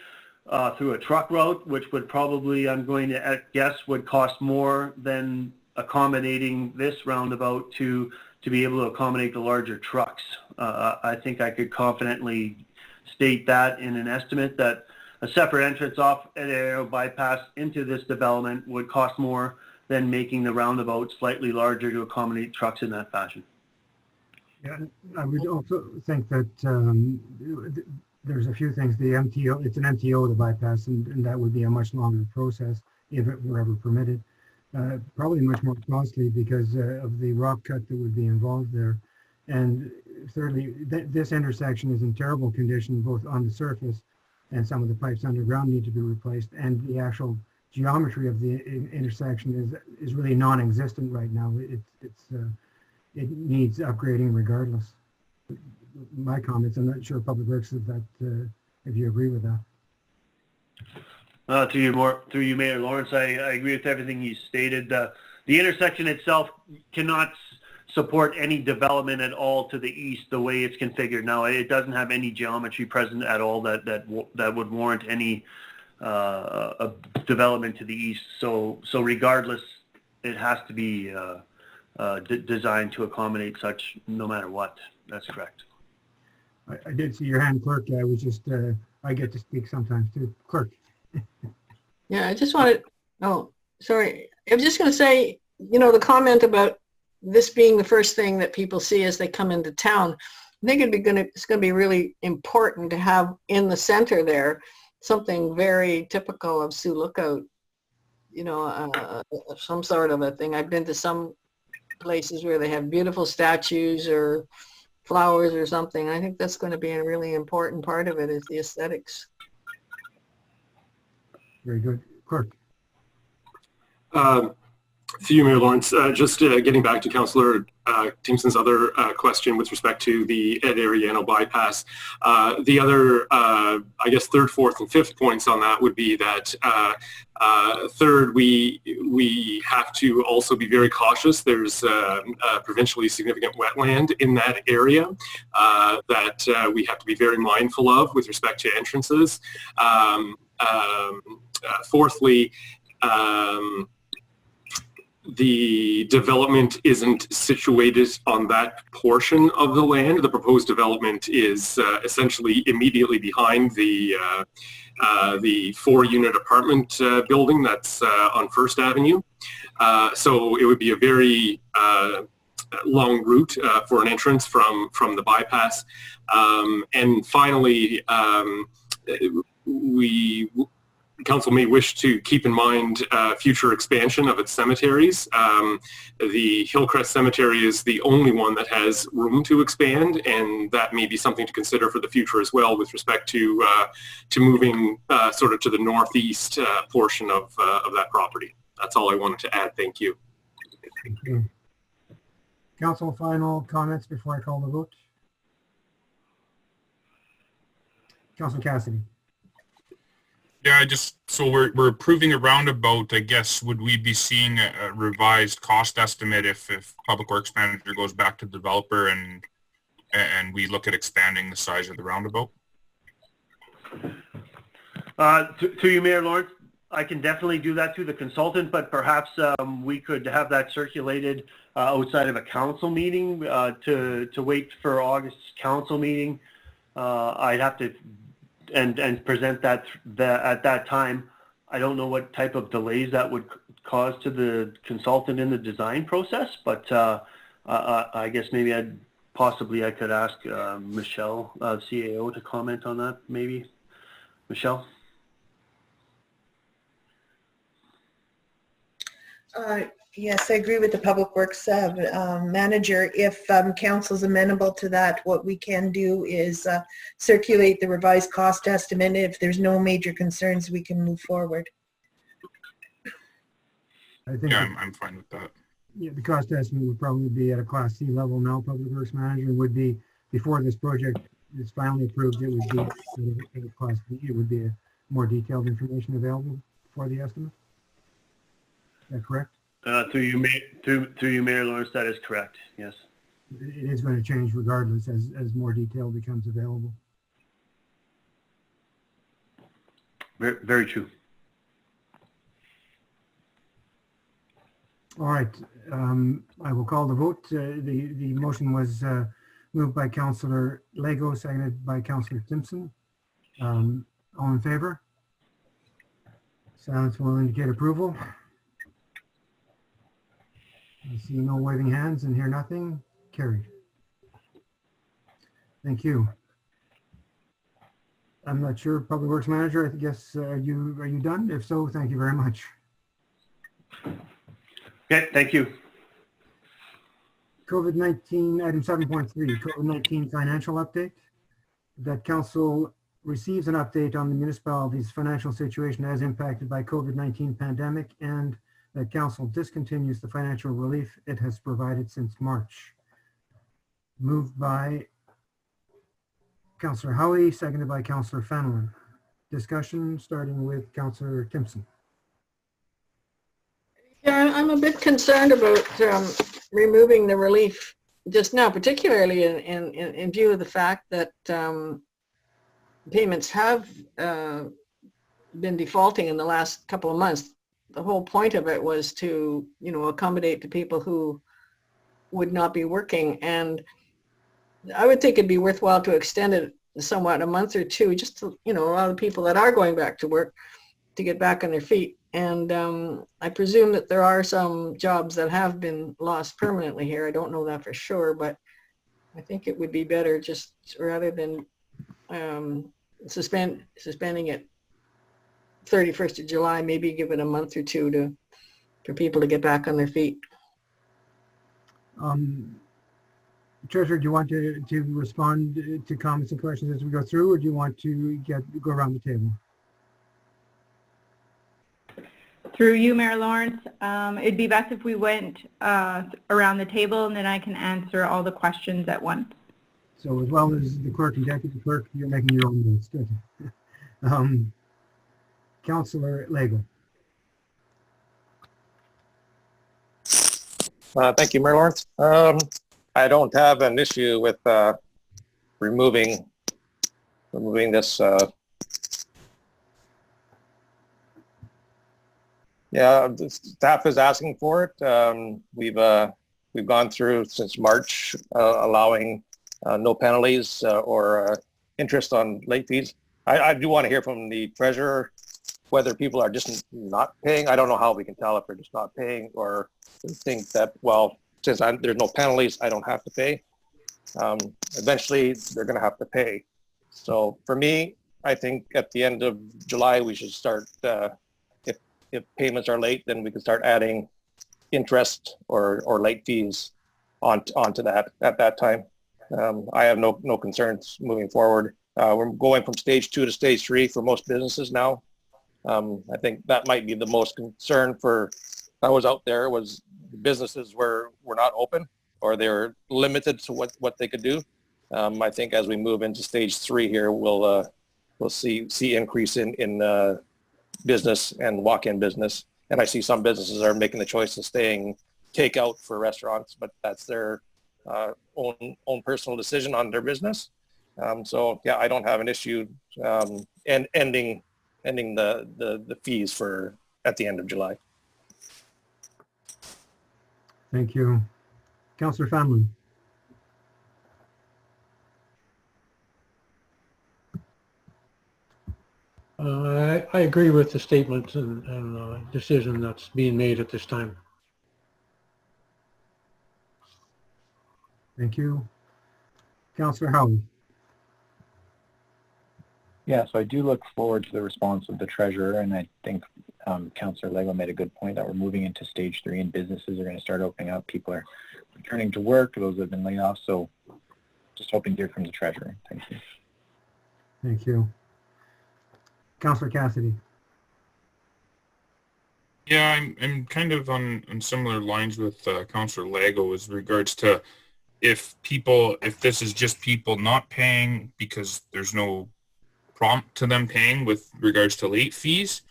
through a truck route, which would probably, I'm going to guess, would cost more than accommodating this roundabout to be able to accommodate the larger trucks. I think I could confidently state that in an estimate that a separate entrance off Ed Ariano bypass into this development would cost more than making the roundabout slightly larger to accommodate trucks in that fashion. Yeah, I would also think that there's a few things. The MTO, it's an MTO, the bypass, and that would be a much longer process if it were ever permitted. Probably much more costly because of the rock cut that would be involved there. And thirdly, this intersection is in terrible condition, both on the surface, and some of the pipes underground need to be replaced, and the actual geometry of the intersection is really non-existent right now. It needs upgrading regardless. My comments, I'm not sure Public Works if you agree with that. Through you, Mayor Lawrence, I agree with everything you stated. The intersection itself cannot support any development at all to the east the way it's configured now. It doesn't have any geometry present at all that would warrant any development to the east. So regardless, it has to be designed to accommodate such no matter what. That's correct. I did see your hand, Clerk. I was just, I get to speak sometimes too. Clerk. Yeah, I just wanted, oh, sorry. I was just going to say, the comment about this being the first thing that people see as they come into town, I think it's going to be really important to have in the center there something very typical of Sioux Lookout, some sort of a thing. I've been to some places where they have beautiful statues or flowers or something. I think that's going to be a really important part of it is the aesthetics. Very good. Clerk. Through you, Mayor Lawrence, just getting back to Councillor Timpson's other question with respect to the Ed Ariano bypass. The other, I guess, third, fourth, and fifth points on that would be that third, we have to also be very cautious. There's provincially significant wetland in that area that we have to be very mindful of with respect to entrances. Fourthly, the development isn't situated on that portion of the land. The proposed development is essentially immediately behind the 4-unit apartment building that's on First Avenue. So it would be a very long route for an entrance from the bypass. And finally, Council may wish to keep in mind future expansion of its cemeteries. The Hillcrest Cemetery is the only one that has room to expand, and that may be something to consider for the future as well with respect to moving sort of to the northeast portion of that property. That's all I wanted to add. Thank you. Thank you. Council, final comments before I call the vote? Councilor Cassidy. Yeah, so we're approving a roundabout. I guess would we be seeing a revised cost estimate if Public Works Manager goes back to the developer and we look at expanding the size of the roundabout? To you, Mayor Lawrence, I can definitely do that to the consultant, but perhaps we could have that circulated outside of a council meeting to wait for August's council meeting. I'd have to and present that at that time. I don't know what type of delays that would cause to the consultant in the design process, but I guess maybe I could ask Michelle, CAO, to comment on that. Maybe Michelle. Yes, I agree with the Public Works Manager. If Council's amenable to that, what we can do is circulate the revised cost estimate. If there's no major concerns, we can move forward. I think I'm fine with that. Yeah, the cost estimate would probably be at a Class C level now. Public Works Manager would be, before this project is finally approved, it would be at a Class B. It would be a more detailed information available for the estimate. Is that correct? Through you, Mayor Lawrence, that is correct. Yes. It is going to change regardless as more detail becomes available. Very, very true. All right. I will call the vote. The motion was moved by Councillor Lego, seconded by Councillor Timpson. All in favor? Silence will indicate approval. I see no waving hands and hear nothing. Carried. Thank you. I'm not sure, Public Works Manager, I guess, are you done? If so, thank you very much. Okay, thank you. COVID-19, item 7.3, COVID-19 financial update. That Council receives an update on the municipality's financial situation as impacted by COVID-19 pandemic, and that council discontinues the financial relief it has provided since March. Moved by Councillor Howie, seconded by Councillor Fenelon. Discussion starting with Councillor Timpson. Yeah, I'm a bit concerned about removing the relief just now, particularly in view of the fact that payments have been defaulting in the last couple of months. The whole point of it was to, accommodate the people who would not be working. And I would think it'd be worthwhile to extend it somewhat a month or two, just to, allow the people that are going back to work to get back on their feet. And I presume that there are some jobs that have been lost permanently here. I don't know that for sure, but I think it would be better just rather than suspending it 31st of July, maybe give it a month or two for people to get back on their feet. Treasurer, do you want to respond to comments and questions as we go through, or do you want to go around the table? Through you, Mayor Lawrence, it'd be best if we went around the table, and then I can answer all the questions at once. So as well as the clerk and deputy clerk, you're making your own notes. Good. Councillor Lego. Thank you, Mayor Lawrence. I don't have an issue with removing this. Yeah, the staff is asking for it. We've gone through since March, allowing no penalties or interest on late fees. I do want to hear from the treasurer whether people are just not paying. I don't know how we can tell if they're just not paying or think that, well, since there's no penalties, I don't have to pay. Eventually, they're going to have to pay. So for me, I think at the end of July, we should start, if payments are late, then we can start adding interest or late fees onto that at that time. I have no concerns moving forward. We're going from stage 2 to stage 3 for most businesses now. I think that might be the most concern for, I was out there, was businesses were not open or they're limited to what they could do. I think as we move into stage 3 here, we'll see increase in business and walk-in business. And I see some businesses are making the choice of staying takeout for restaurants, but that's their own personal decision on their business. So yeah, I don't have an issue and ending the fees for at the end of July. Thank you. Councillor Fenelon. I agree with the statements and decision that's being made at this time. Thank you. Councillor Howard. Yeah, so I do look forward to the response of the treasurer, and I think Councillor Lego made a good point that we're moving into stage 3 and businesses are going to start opening up. People are returning to work, those that have been laid off, so just hoping to hear from the treasurer. Thank you. Thank you. Councillor Cassidy. Yeah, I'm kind of on similar lines with Councillor Lego as regards to if this is just people not paying because there's no prompt to them paying with regards to late fees.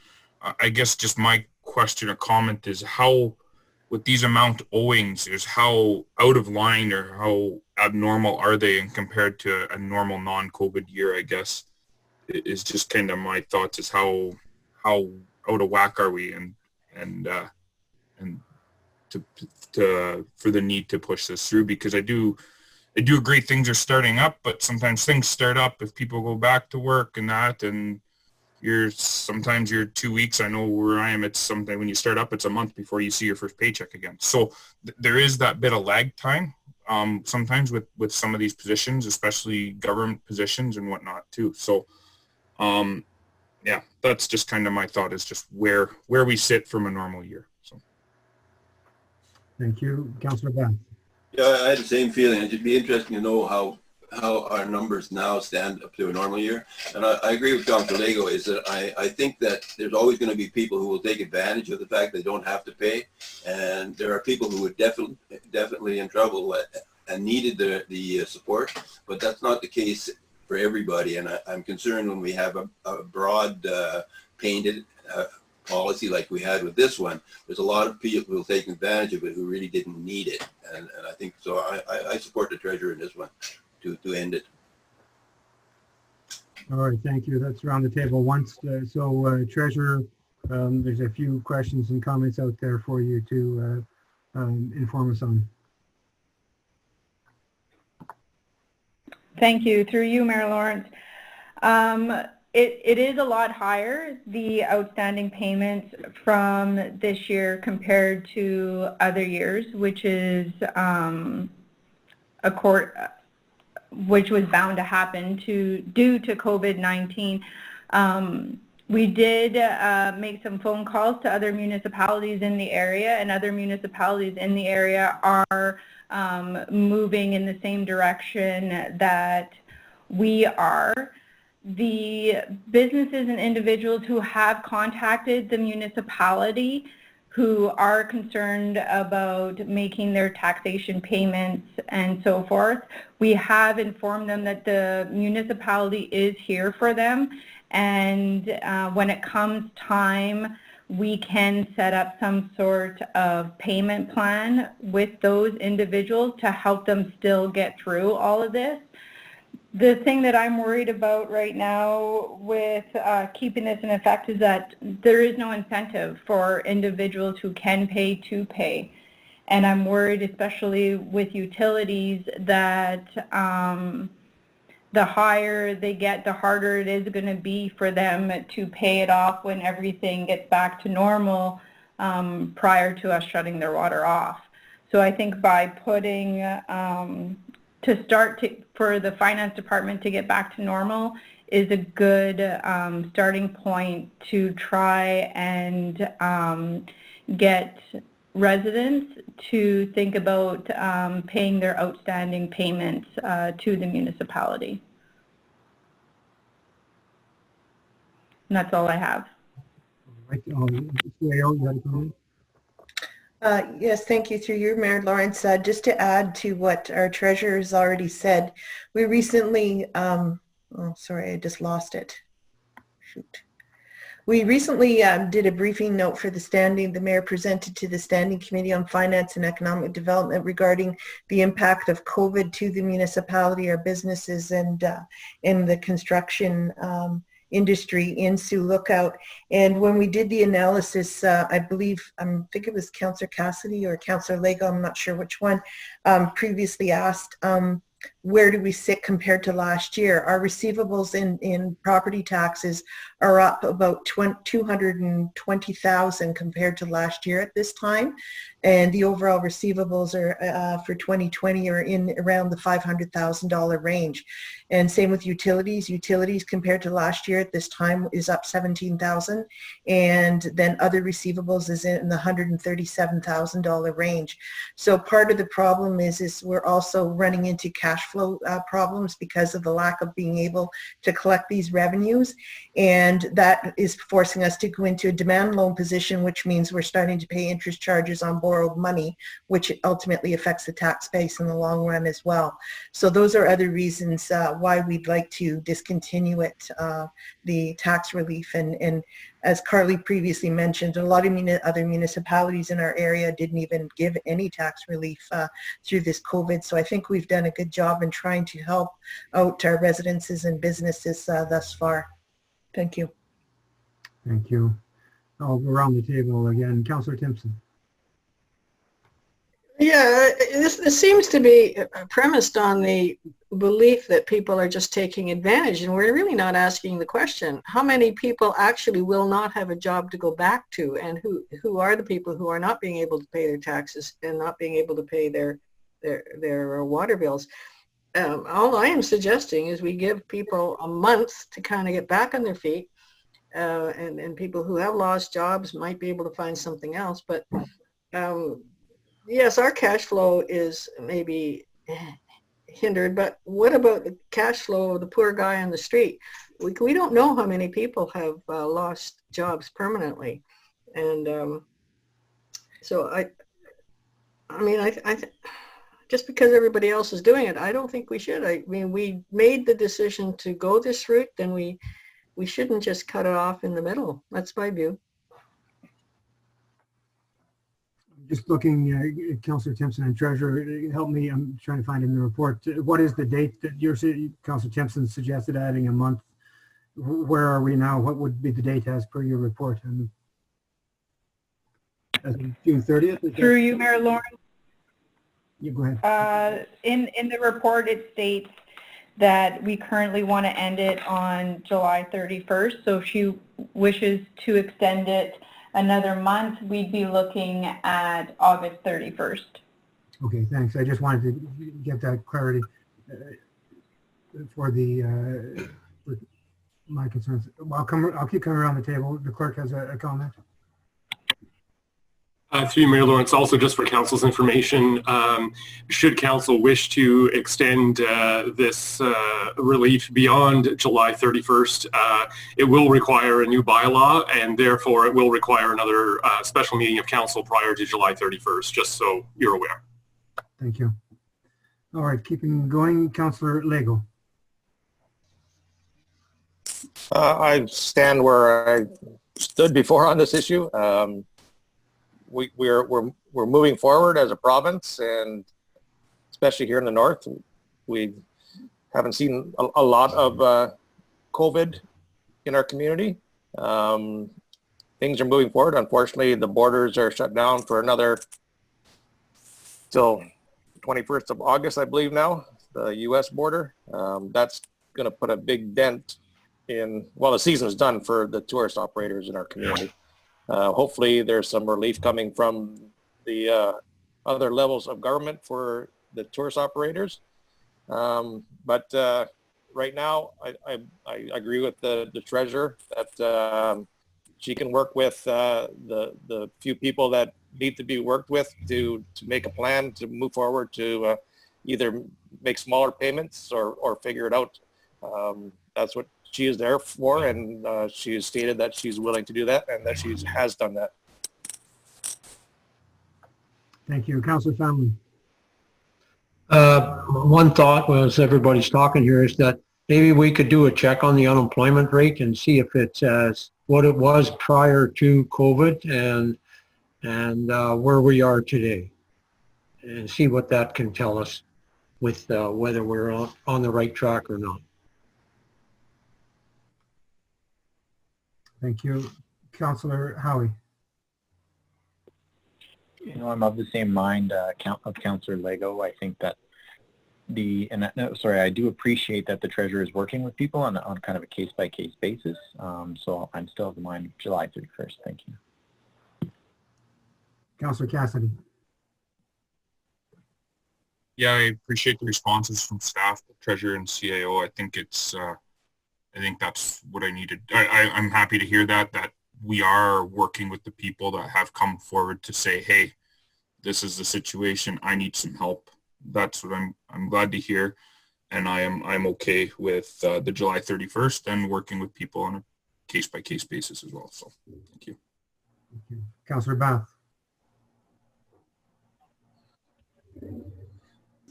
I guess just my question or comment is how, with these amount owings, is how out of line or how abnormal are they in compared to a normal non-COVID year, I guess, is just kind of my thoughts is how out of whack are we and to for the need to push this through, because I do agree things are starting up, but sometimes things start up if people go back to work and that, and sometimes you're 2 weeks. I know where I am, it's something when you start up, it's a month before you see your first paycheck again. So there is that bit of lag time sometimes with some of these positions, especially government positions and whatnot too. So yeah, that's just kind of my thought, is just where we sit from a normal year. So thank you. Councillor Beth. Yeah, I had the same feeling. It'd be interesting to know how how our numbers now stand up to a normal year. And I agree with Councilor Lego is that I think that there's always going to be people who will take advantage of the fact they don't have to pay. And there are people who are definitely in trouble and needed the support, but that's not the case for everybody. And I'm concerned when we have a broad painted policy like we had with this one, there's a lot of people who will take advantage of it who really didn't need it. And I think so. I support the treasurer in this one to end it. All right, thank you. That's around the table once. Treasurer, there's a few questions and comments out there for you to inform us on. Thank you. Through you, Mayor Lawrence. It is a lot higher, the outstanding payments from this year compared to other years, which is which was bound to happen due to COVID-19. We did make some phone calls to other municipalities in the area, and other municipalities in the area are moving in the same direction that we are. The businesses and individuals who have contacted the municipality who are concerned about making their taxation payments and so forth, we have informed them that the municipality is here for them, and when it comes time, we can set up some sort of payment plan with those individuals to help them still get through all of this. The thing that I'm worried about right now with keeping this in effect is that there is no incentive for individuals who can pay to pay. And I'm worried, especially with utilities, that the higher they get, the harder it is going to be for them to pay it off when everything gets back to normal prior to us shutting their water off. So I think by putting for the finance department to get back to normal is a good starting point to try and get residents to think about paying their outstanding payments to the municipality. And that's all I have. Yes, thank you. Through you, Mayor Lawrence. Just to add to what our treasurer has already said, we recently, oh, sorry, I just lost it. Shoot. We recently did a briefing note for the mayor presented to the Standing Committee on Finance and Economic Development regarding the impact of COVID to the municipality, our businesses, and in the construction industry in Sioux Lookout. And when we did the analysis, I believe, I think it was Councillor Cassidy or Councillor Lego, I'm not sure which one, previously asked, where do we sit compared to last year? Our receivables in property taxes are up about 220,000 compared to last year at this time. And the overall receivables are for 2020 are in around the $500,000 range. And same with utilities. Utilities compared to last year at this time is up 17,000. And then other receivables is in the $137,000 range. So part of the problem is we're also running into cash flow problems because of the lack of being able to collect these revenues. And that is forcing us to go into a demand loan position, which means we're starting to pay interest charges on borrowed money, which ultimately affects the tax base in the long run as well. So those are other reasons why we'd like to discontinue it, the tax relief. And as Carly previously mentioned, a lot of other municipalities in our area didn't even give any tax relief through this COVID. So I think we've done a good job in trying to help out our residences and businesses thus far. Thank you. Thank you. I'll go around the table again. Councillor Timpson. Yeah, this seems to be premised on the belief that people are just taking advantage, and we're really not asking the question, how many people actually will not have a job to go back to, and who are the people who are not being able to pay their taxes and not being able to pay their water bills. All I am suggesting is we give people a month to kind of get back on their feet, and people who have lost jobs might be able to find something else, but yes, our cash flow is maybe hindered, but what about the cash flow of the poor guy on the street? We don't know how many people have lost jobs permanently. And so I mean, just because everybody else is doing it, I don't think we should. I mean, we made the decision to go this route, then we shouldn't just cut it off in the middle. That's my view. Just looking, Councillor Timpson and Treasurer, help me. I'm trying to find in the report. What is the date that Councillor Timpson suggested adding a month? Where are we now? What would be the date as per your report? And I think June 30th? Through you, Mayor Lawrence. You go ahead. In the report, it states that we currently want to end it on July 31st. So if she wishes to extend it another month, we'd be looking at August 31st. Okay, thanks. I just wanted to get that clarity for my concerns. I'll keep coming around the table. The clerk has a comment. Through you, Mayor Lawrence, also just for council's information, should council wish to extend this relief beyond July 31st, it will require a new bylaw, and therefore it will require another special meeting of council prior to July 31st, just so you're aware. Thank you. All right, keeping going, Councillor Lego. I stand where I stood before on this issue. We're moving forward as a province, and especially here in the north, we haven't seen a lot of COVID in our community. Things are moving forward. Unfortunately, the borders are shut down for another till 21st of August, I believe now, the U.S. border. That's going to put a big dent in, well, the season is done for the tourist operators in our community. Hopefully there's some relief coming from the other levels of government for the tourist operators. But right now, I agree with the treasurer that she can work with the few people that need to be worked with to make a plan to move forward to either make smaller payments or figure it out. That's what she is there for, and she has stated that she's willing to do that and that she has done that. Thank you. Councillor Family. One thought was everybody's talking here is that maybe we could do a check on the unemployment rate and see if it's as what it was prior to COVID and where we are today, and see what that can tell us with whether we're on the right track or not. Thank you. Councillor Howie. You know, I'm of the same mind of Councillor Lego. I think that I do appreciate that the treasurer is working with people on kind of a case-by-case basis. So I'm still of the mind of July 31st. Thank you. Councillor Cassidy. Yeah, I appreciate the responses from staff, the treasurer, and CAO. I think it's I think that's what I needed. I'm happy to hear that we are working with the people that have come forward to say, hey, this is the situation. I need some help. That's what I'm glad to hear. And I'm okay with the July 31st and working with people on a case-by-case basis as well. So thank you. Thank you. Councillor Bath.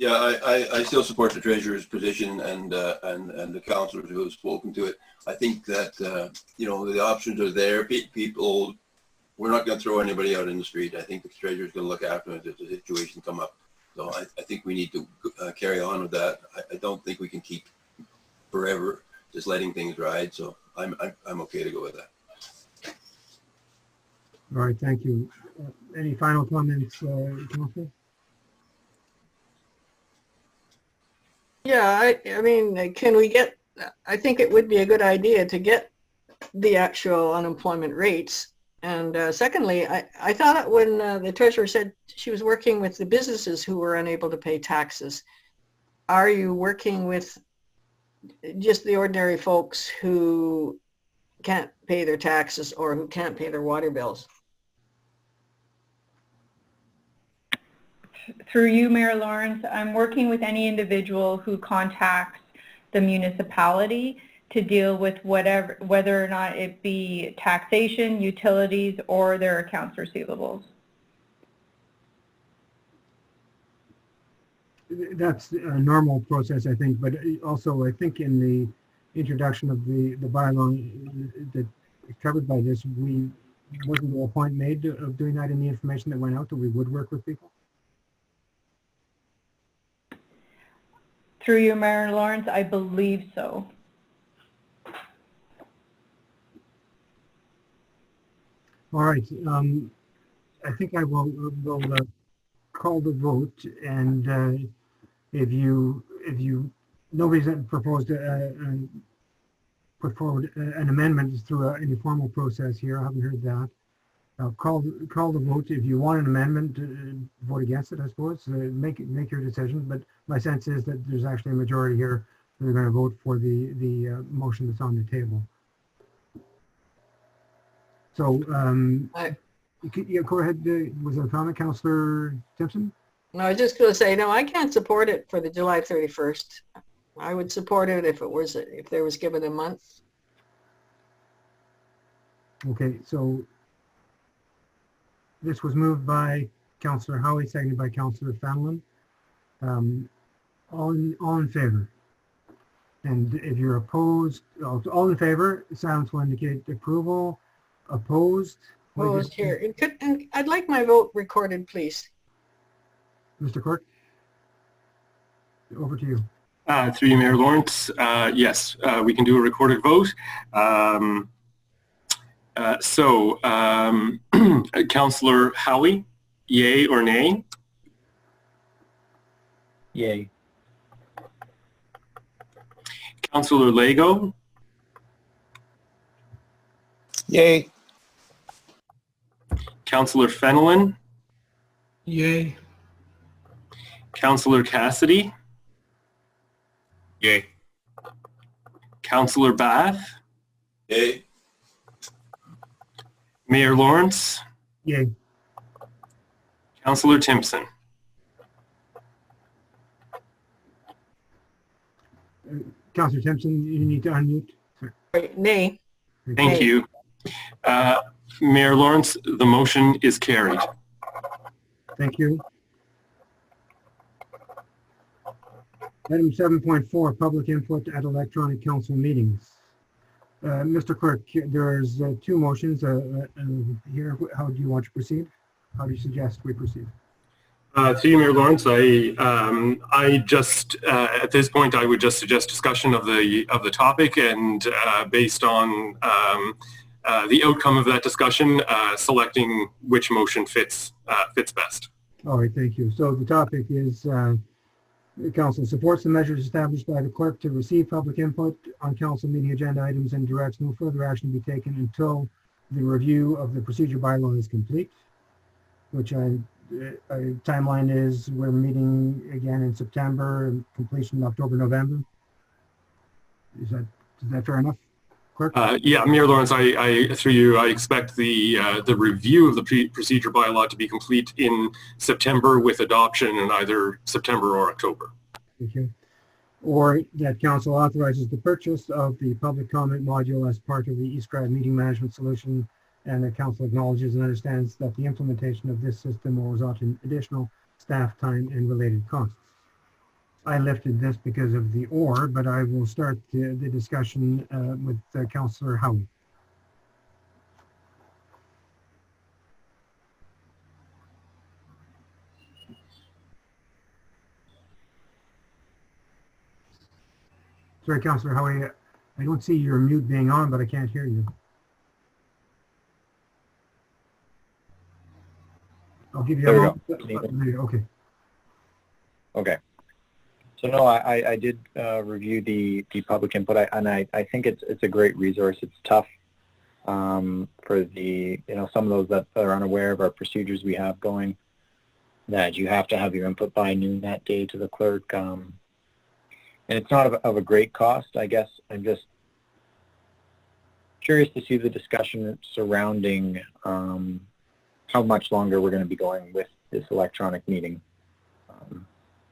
Yeah, I still support the treasurer's position and the councillors who have spoken to it. I think that you know, the options are there. People, we're not going to throw anybody out in the street. I think the treasurer's going to look after it if the situation come up. So I think we need to carry on with that. I don't think we can keep forever just letting things ride. So I'm okay to go with that. All right, thank you. Any final comments, Councillor? Yeah, I mean, can we get, I think it would be a good idea to get the actual unemployment rates. And secondly, I thought when the treasurer said she was working with the businesses who were unable to pay taxes, are you working with just the ordinary folks who can't pay their taxes or who can't pay their water bills? through you, Mayor Lawrence, I'm working with any individual who contacts the municipality to deal with whether or not it be taxation, utilities, or their accounts receivables. That's a normal process, I think, but also I think in the introduction of the bylaw that is covered by this, wasn't there a point made of doing that in the information that went out that we would work with people? Through you, Mayor Lawrence, I believe so. All right. I think I will call the vote, and if nobody's proposed put forward an amendment through any formal process here. I haven't heard that. I'll call the vote. If you want an amendment, vote against it, I suppose. Make your decision. But my sense is that there's actually a majority here that are going to vote for the motion that's on the table. So, yeah, go ahead. Was there a comment, Councillor Timpson? No, I was just going to say, no, I can't support it for the July 31st. I would support it if there was given a month. Okay, so this was moved by Councillor Howie, seconded by Councillor Fallon. All in favor? And if you're opposed, all in favor, silence will indicate approval. Opposed? Opposed here. And I'd like my vote recorded, please. Mr. Clerk, over to you. Through you, Mayor Lawrence. Yes, we can do a recorded vote. Councillor Howie, yay or nay? Yay. Councillor Lego? Yay. Councillor Fenelon? Yay. Councillor Cassidy? Yay. Councillor Bath? Yay. Mayor Lawrence? Yay. Councillor Timpson? Councillor Timpson, you need to unmute. Right, nay. Thank you. Mayor Lawrence, the motion is carried. Thank you. Item 7.4, public input at electronic council meetings. Mr. Clerk, there's two motions here. How do you want to proceed? How do you suggest we proceed? To you, Mayor Lawrence, I just at this point I would just suggest discussion of the topic, and based on the outcome of that discussion, selecting which motion fits best. All right, thank you. So the topic is the council supports the measures established by the clerk to receive public input on council meeting agenda items and directs no further action to be taken until the review of the procedure bylaw is complete, which timeline is we're meeting again in September and completion in October, November. Is that fair enough, Clerk? Yeah, Mayor Lawrence, I through you, I expect the review of the procedure bylaw to be complete in September with adoption in either September or October. Okay. Or that council authorizes the purchase of the public comment module as part of the East Drive meeting management solution, and the council acknowledges and understands that the implementation of this system will result in additional staff time and related costs. I lifted this because of the or, but I will start the discussion with Councillor Howie. Sorry, Councillor Howie, I don't see your mute being on, but I can't hear you. I'll give you a moment. Okay. Okay. So no, I did review the public input, and I think it's a great resource. It's tough for the some of those that are unaware of our procedures we have going, that you have to have your input by noon that day to the clerk, and it's not of a great cost. I guess I'm just curious to see the discussion surrounding how much longer we're going to be going with this electronic meeting.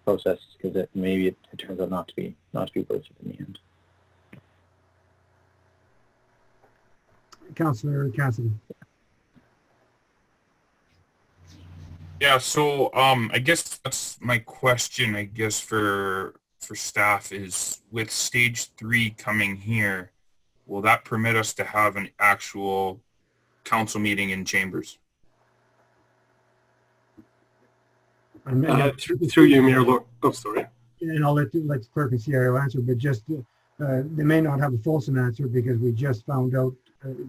process because maybe it turns out not to be worth it in the end. Councillor Cassidy. Yeah, so I guess that's my question, I guess, for staff is, with stage 3 coming here, will that permit us to have an actual council meeting in chambers? Through you, Mayor Lord. Oh, sorry. And I'll let the clerk and CIO answer, but just they may not have a fulsome answer because we just found out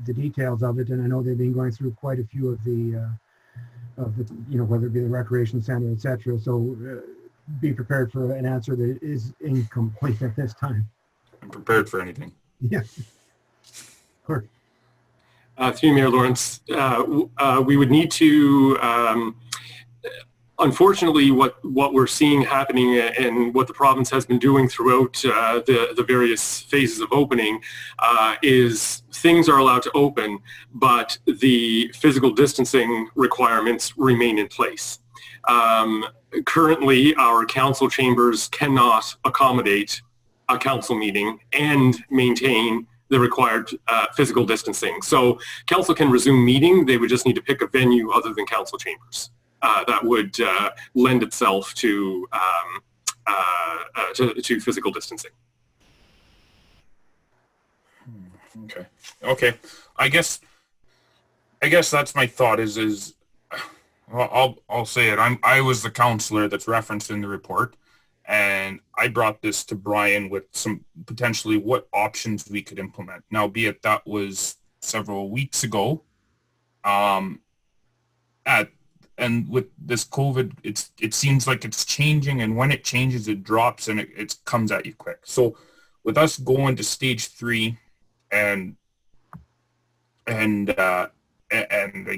the details of it, and I know they've been going through quite a few of the whether it be the recreation center, etc. So be prepared for an answer that is incomplete at this time. I'm prepared for anything. Yeah. Clerk. Through Mayor Lawrence, we would need to. Unfortunately, what we're seeing happening and what the province has been doing throughout the various phases of opening is things are allowed to open, but the physical distancing requirements remain in place. Currently, our council chambers cannot accommodate a council meeting and maintain the required physical distancing. So council can resume meeting. They would just need to pick a venue other than council chambers. That would lend itself to physical distancing. Okay. I guess that's my thought. Is I'll say it. I was the counselor that's referenced in the report, and I brought this to Brian with some potentially what options we could implement. Now, be it that was several weeks ago. And with this COVID, it seems like it's changing, and when it changes, it drops and it comes at you quick. So with us going to stage 3 and I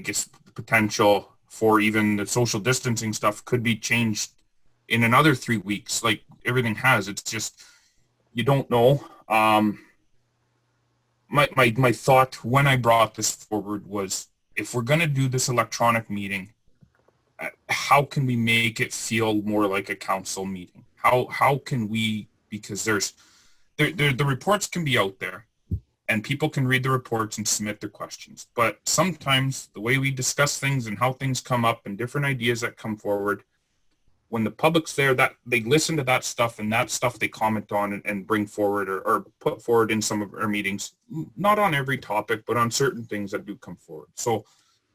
guess the potential for even the social distancing stuff could be changed in another 3 weeks, like everything has. It's just, you don't know. My thought when I brought this forward was, if we're going to do this electronic meeting, how can we make it feel more like a council meeting? How can we, because the reports can be out there and people can read the reports and submit their questions. But sometimes the way we discuss things and how things come up and different ideas that come forward, when the public's there, that they listen to that stuff, and that stuff they comment on and bring forward or put forward in some of our meetings, not on every topic, but on certain things that do come forward. So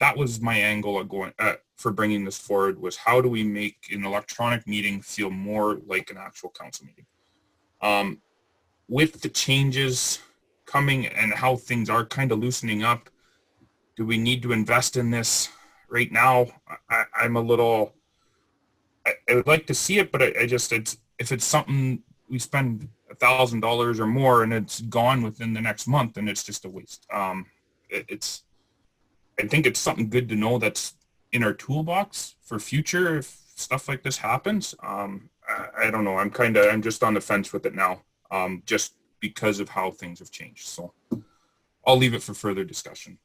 that was my angle of going for bringing this forward, was how do we make an electronic meeting feel more like an actual council meeting? With the changes coming and how things are kind of loosening up, do we need to invest in this right now? I'm a little, I would like to see it, but if it's something we spend $1,000 or more and it's gone within the next month, then it's just a waste. I think it's something good to know that's in our toolbox for future if stuff like this happens. I don't know. I'm just on the fence with it now, just because of how things have changed. So I'll leave it for further discussion.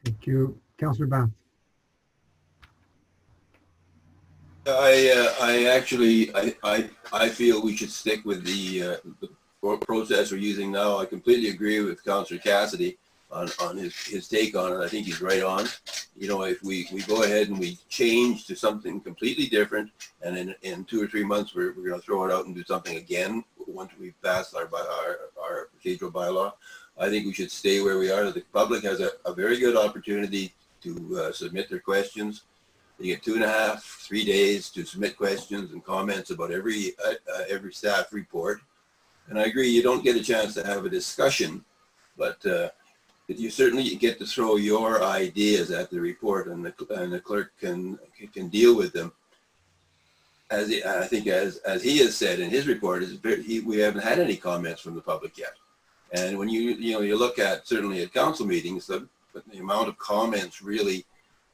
Thank you. Councillor Bath. I feel we should stick with the process we're using now. I completely agree with Councillor Cassidy on his take on it. I think he's right on. You know, if we go ahead and we change to something completely different, and in 2 or 3 months we're going to throw it out and do something again once we've passed our procedural bylaw, I think we should stay where we are. The public has a very good opportunity to submit their questions. They get 2.5, 3 days to submit questions and comments about every staff report. And I agree, you don't get a chance to have a discussion, but you certainly get to throw your ideas at the report, and the clerk can deal with them. I think as he has said in his report, we haven't had any comments from the public yet. And when you look at, certainly at council meetings, the amount of comments really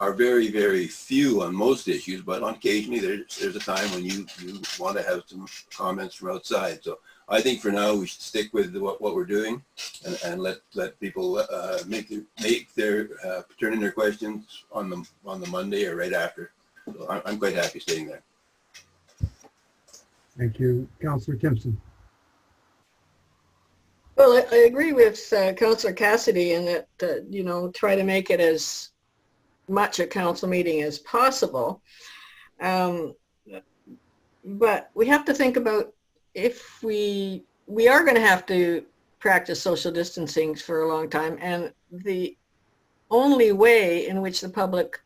are very, very few on most issues, but on occasionally there's a time when you want to have some comments from outside. So I think for now we should stick with what we're doing and let people turn in their questions on the Monday or right after. So I'm quite happy staying there. Thank you. Councillor Timpson. Well, I agree with Councillor Cassidy in that, you know, try to make it as much a council meeting as possible. But we have to think about if we are going to have to practice social distancing for a long time, and the only way in which the public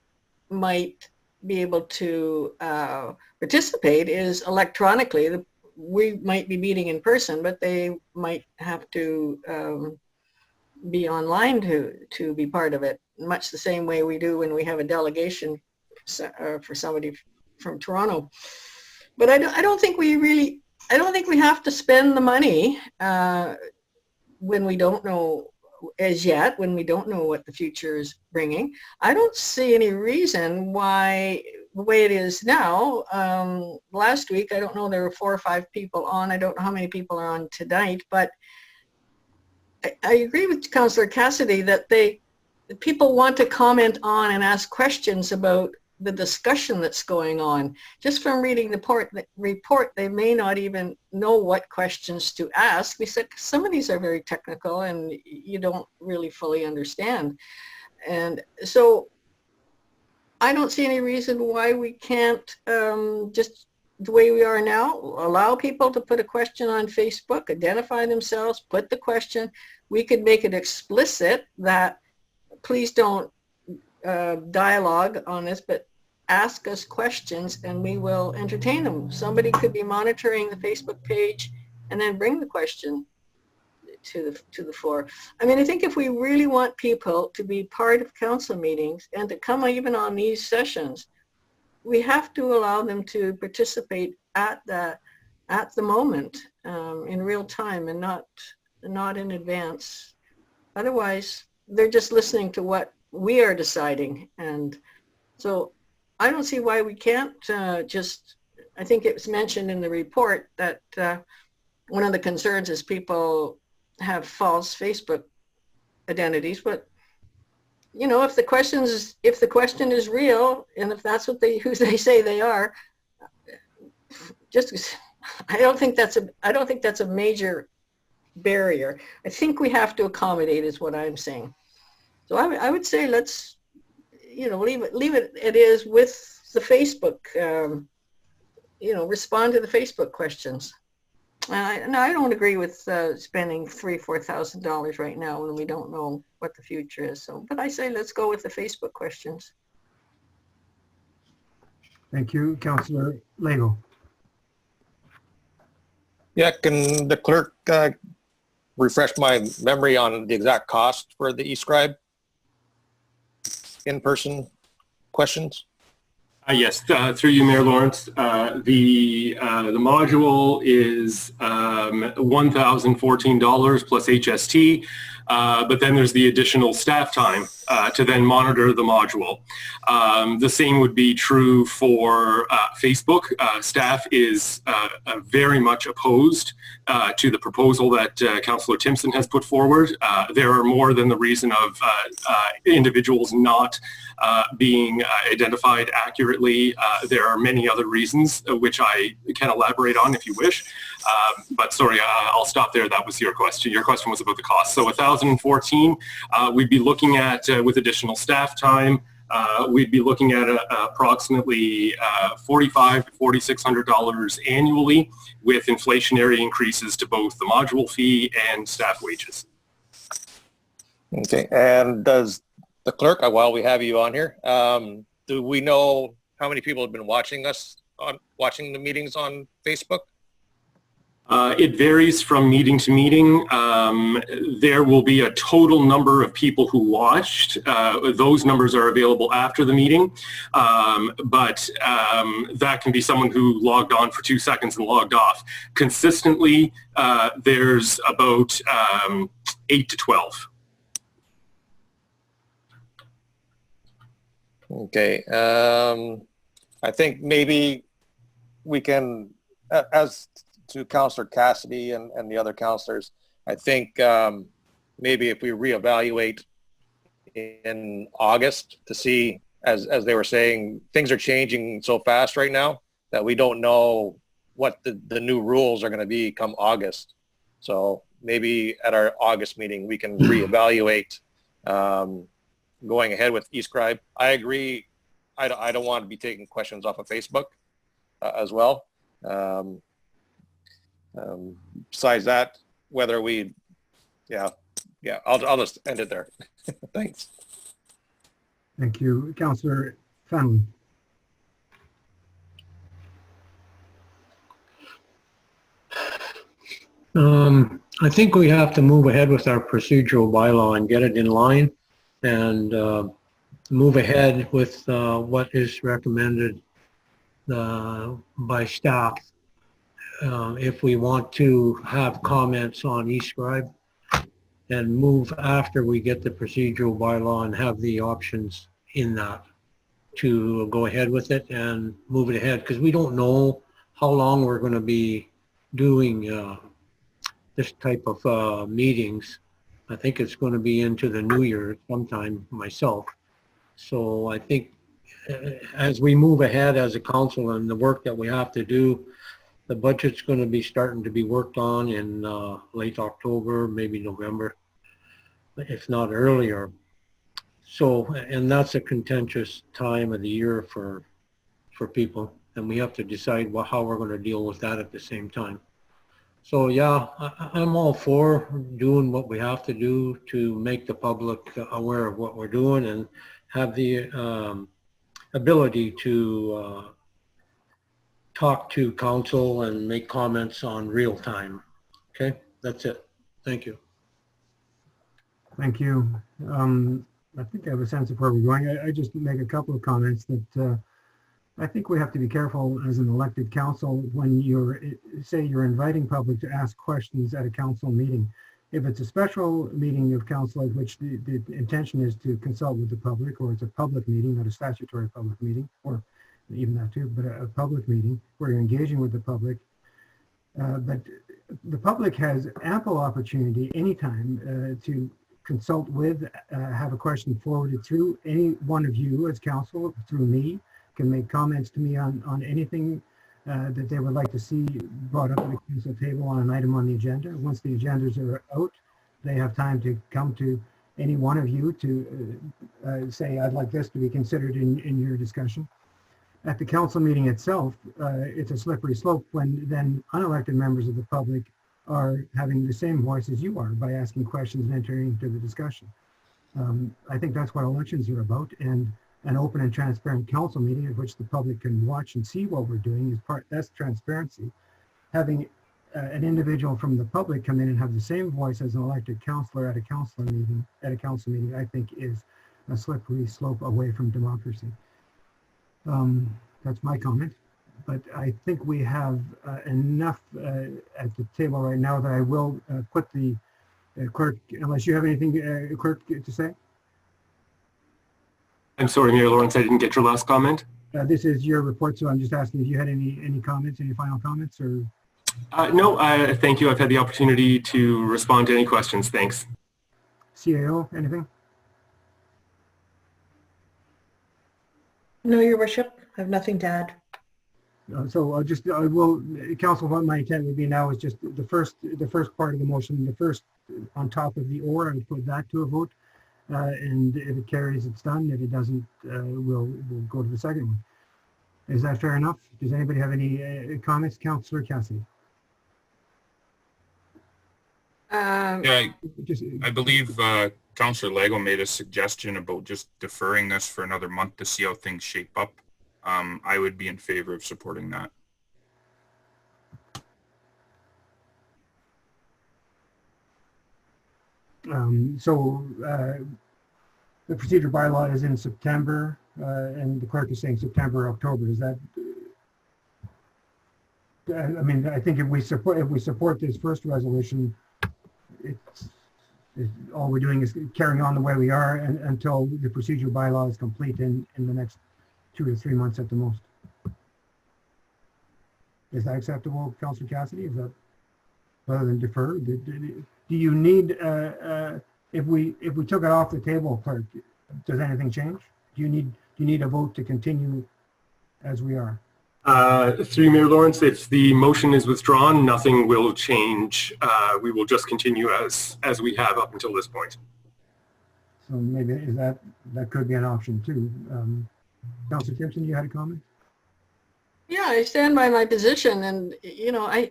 might be able to participate is electronically. We might be meeting in person, but they might have to be online to be part of it, much the same way we do when we have a delegation for somebody from Toronto. But I don't think we have to spend the money when we don't know when we don't know what the future is bringing. I don't see any reason why the way it is now. Last week, I don't know, there were 4 or 5 people on. I don't know how many people are on tonight, but I agree with Councillor Cassidy that people want to comment on and ask questions about the discussion that's going on. Just from reading the report, they may not even know what questions to ask. We said some of these are very technical and you don't really fully understand. And so I don't see any reason why we can't just the way we are now, allow people to put a question on Facebook, identify themselves, put the question. We could make it explicit that please don't dialogue on this, but ask us questions and we will entertain them. Somebody could be monitoring the Facebook page and then bring the question to the fore. I mean, I think if we really want people to be part of council meetings and to come even on these sessions, we have to allow them to participate at the moment in real time and not in advance. Otherwise, they're just listening to what we are deciding. And so I don't see why we can't I think it was mentioned in the report that one of the concerns is people have false Facebook identities, but you know, if the question is real, and if that's who they say they are, I don't think that's a major barrier. I think we have to accommodate is what I'm saying. So I would say let's, you know, leave it is with the Facebook, you know, respond to the Facebook questions. No, I don't agree with spending $3,000-4,000 right now when we don't know what the future is. So, but I say let's go with the Facebook questions. Thank you, Councillor Lego. Yeah, can the clerk refresh my memory on the exact cost for the eScribe in-person questions? Yes, through you, Mayor Lawrence. The module is $1,014 plus HST, but then there's the additional staff time to then monitor the module. The same would be true for Facebook. Staff is very much opposed to the proposal that Councillor Timpson has put forward. There are more than the reason of individuals not being identified accurately. There are many other reasons which I can elaborate on if you wish. But sorry, I'll stop there. That was your question. Your question was about the cost. So 1,014, we'd be looking at with additional staff time. We'd be looking at approximately $4,500 to $4,600 annually, with inflationary increases to both the module fee and staff wages. Okay, and does the clerk, while we have you on here, do we know how many people have been watching the meetings on Facebook? It varies from meeting to meeting. There will be a total number of people who watched. Those numbers are available after the meeting, but that can be someone who logged on for 2 seconds and logged off. Consistently, there's about 8 to 12. Okay, I think maybe we can, as to Councillor Cassidy and the other councillors, I think maybe if we reevaluate in August to see, as they were saying, things are changing so fast right now that we don't know what the new rules are going to be come August. So maybe at our August meeting, we can reevaluate going ahead with eScribe. I agree. I don't want to be taking questions off of Facebook as well. Besides that, whether we, yeah, I'll just end it there. Thanks. Thank you. Councillor Fennelly. I think we have to move ahead with our procedural bylaw and get it in line and move ahead with what is recommended by staff. If we want to have comments on eScribe, and move after we get the procedural bylaw and have the options in that to go ahead with it and move it ahead, because we don't know how long we're going to be doing this type of meetings. I think it's going to be into the new year sometime myself. So I think as we move ahead as a council and the work that we have to do, the budget's going to be starting to be worked on in late October, maybe November, if not earlier. So, and that's a contentious time of the year for people, and we have to decide how we're going to deal with that at the same time. So yeah, I'm all for doing what we have to do to make the public aware of what we're doing and have the ability to talk to council and make comments on real time. Okay, that's it. Thank you. Thank you. I think I have a sense of where we're going. I just make a couple of comments that I think we have to be careful as an elected council when you're inviting public to ask questions at a council meeting. If it's a special meeting of council at which the intention is to consult with the public, or it's a public meeting, not a statutory public meeting, or even that too, but a public meeting where you're engaging with the public. But the public has ample opportunity anytime to consult with, have a question forwarded through any one of you as council, through me, can make comments to me on anything that they would like to see brought up at the council table on an item on the agenda. Once the agendas are out, they have time to come to any one of you to say, I'd like this to be considered in your discussion. At the council meeting itself, it's a slippery slope when then unelected members of the public are having the same voice as you are by asking questions and entering into the discussion. I think that's what elections are about, and an open and transparent council meeting at which the public can watch and see what we're doing is that's transparency. Having an individual from the public come in and have the same voice as an elected councillor at a council meeting, I think is a slippery slope away from democracy. That's my comment, but I think we have enough at the table right now that I will put the clerk, unless you have anything, clerk, to say? I'm sorry, Mayor Lawrence, I didn't get your last comment. This is your report, so I'm just asking if you had any comments, any final comments, or? No, thank you. I've had the opportunity to respond to any questions. Thanks. CAO, anything? No, Your Worship, I have nothing to add. So I will, council, what my intent would be now is just the first part of the motion, the first on top of the or, I would put that to a vote. And if it carries, it's done. If it doesn't, we'll go to the second one. Is that fair enough? Does anybody have any comments? Councillor Cassidy. Yeah, I believe Councillor Lego made a suggestion about just deferring this for another month to see how things shape up. I would be in favor of supporting that. The procedure bylaw is in September, and the clerk is saying September, October. Is that? I mean, I think if we support this first resolution, all we're doing is carrying on the way we are until the procedure bylaw is complete in the next 2 to 3 months at the most. Is that acceptable, Councillor Cassidy? Is that rather than defer? Do you need? If we took it off the table, clerk, does anything change? Do you need a vote to continue as we are? Through Mayor Lawrence, if the motion is withdrawn, nothing will change. We will just continue as we have up until this point. So maybe that could be an option too. Councillor Timpson, you had a comment? Yeah, I stand by my position, and you know, I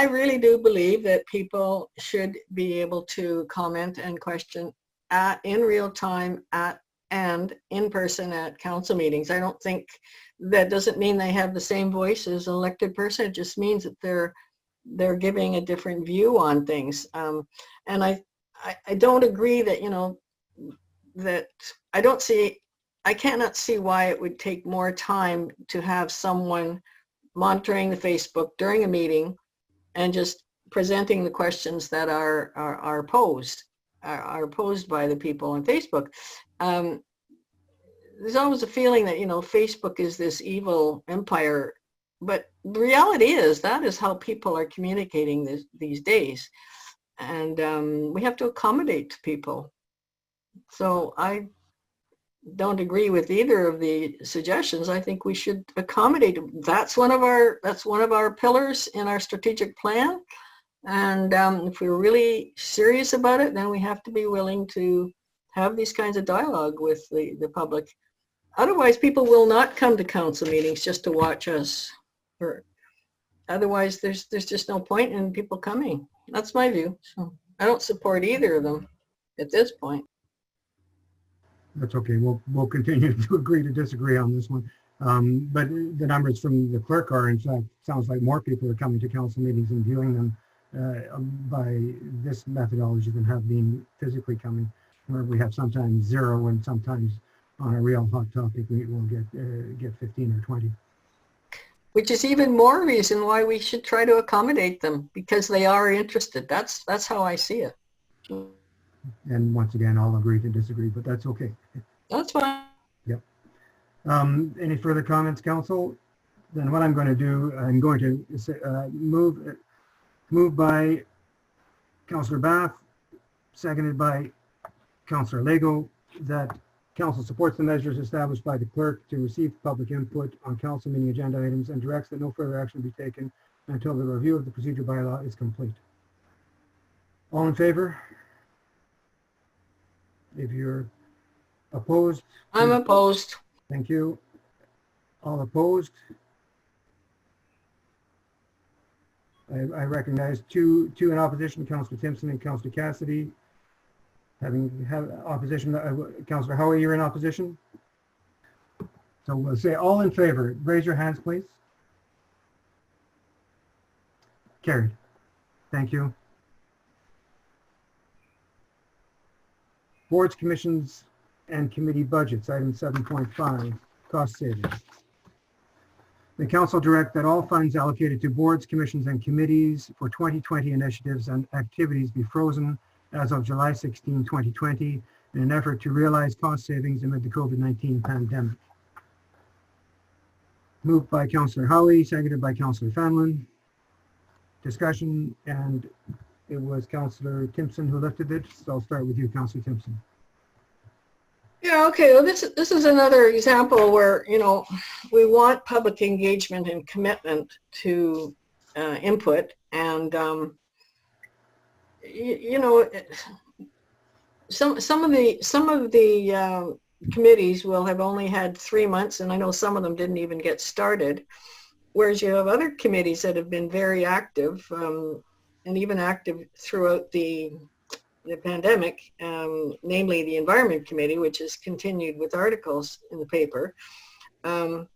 really do believe that people should be able to comment and question in real time and in person at council meetings. I don't think that doesn't mean they have the same voice as an elected person. It just means that they're giving a different view on things. And I don't agree that, you know, that I cannot see why it would take more time to have someone monitoring the Facebook during a meeting and just presenting the questions that are posed by the people on Facebook. There's always a feeling that, you know, Facebook is this evil empire, but the reality is that is how people are communicating these days. And we have to accommodate people. So I don't agree with either of the suggestions. I think we should accommodate. That's one of our pillars in our strategic plan. And if we're really serious about it, then we have to be willing to have these kinds of dialogue with the public. Otherwise, people will not come to council meetings just to watch us. Otherwise, there's just no point in people coming. That's my view. So I don't support either of them at this point. That's okay. We'll continue to agree to disagree on this one. But the numbers from the clerk are, in fact, sounds like more people are coming to council meetings and viewing them by this methodology than have been physically coming, where we have sometimes 0 and sometimes on a real hot topic we will get 15 or 20. Which is even more reason why we should try to accommodate them, because they are interested. That's how I see it. And once again, I'll agree to disagree, but that's okay. That's fine. Yep. Any further comments, council? Then what I'm going to do, I'm going to move by Councillor Bath, seconded by Councillor Lego, that council supports the measures established by the clerk to receive public input on council meeting agenda items and directs that no further action be taken until the review of the procedure bylaw is complete. All in favor? If you're opposed? I'm opposed. Thank you. All opposed? I recognize two in opposition, Councillor Timpson and Councillor Cassidy. Having opposition, Councillor Howie, you're in opposition? So we'll say all in favor. Raise your hands, please. Carried. Thank you. Boards, commissions, and committee budgets, item 7.5, cost savings. The council direct that all funds allocated to boards, commissions, and committees for 2020 initiatives and activities be frozen as of July 16, 2020, in an effort to realize cost savings amid the COVID-19 pandemic. Moved by Councillor Howie, seconded by Councillor Fanlon. Discussion, and it was Councillor Timpson who lifted it, so I'll start with you, Councillor Timpson. Yeah, okay, well, this is another example where, you know, we want public engagement and commitment to input, and you know, some of the committees will have only had 3 months, and I know some of them didn't even get started, whereas you have other committees that have been very active, and even active throughout the pandemic, namely the Environment Committee, which has continued with articles in the paper. But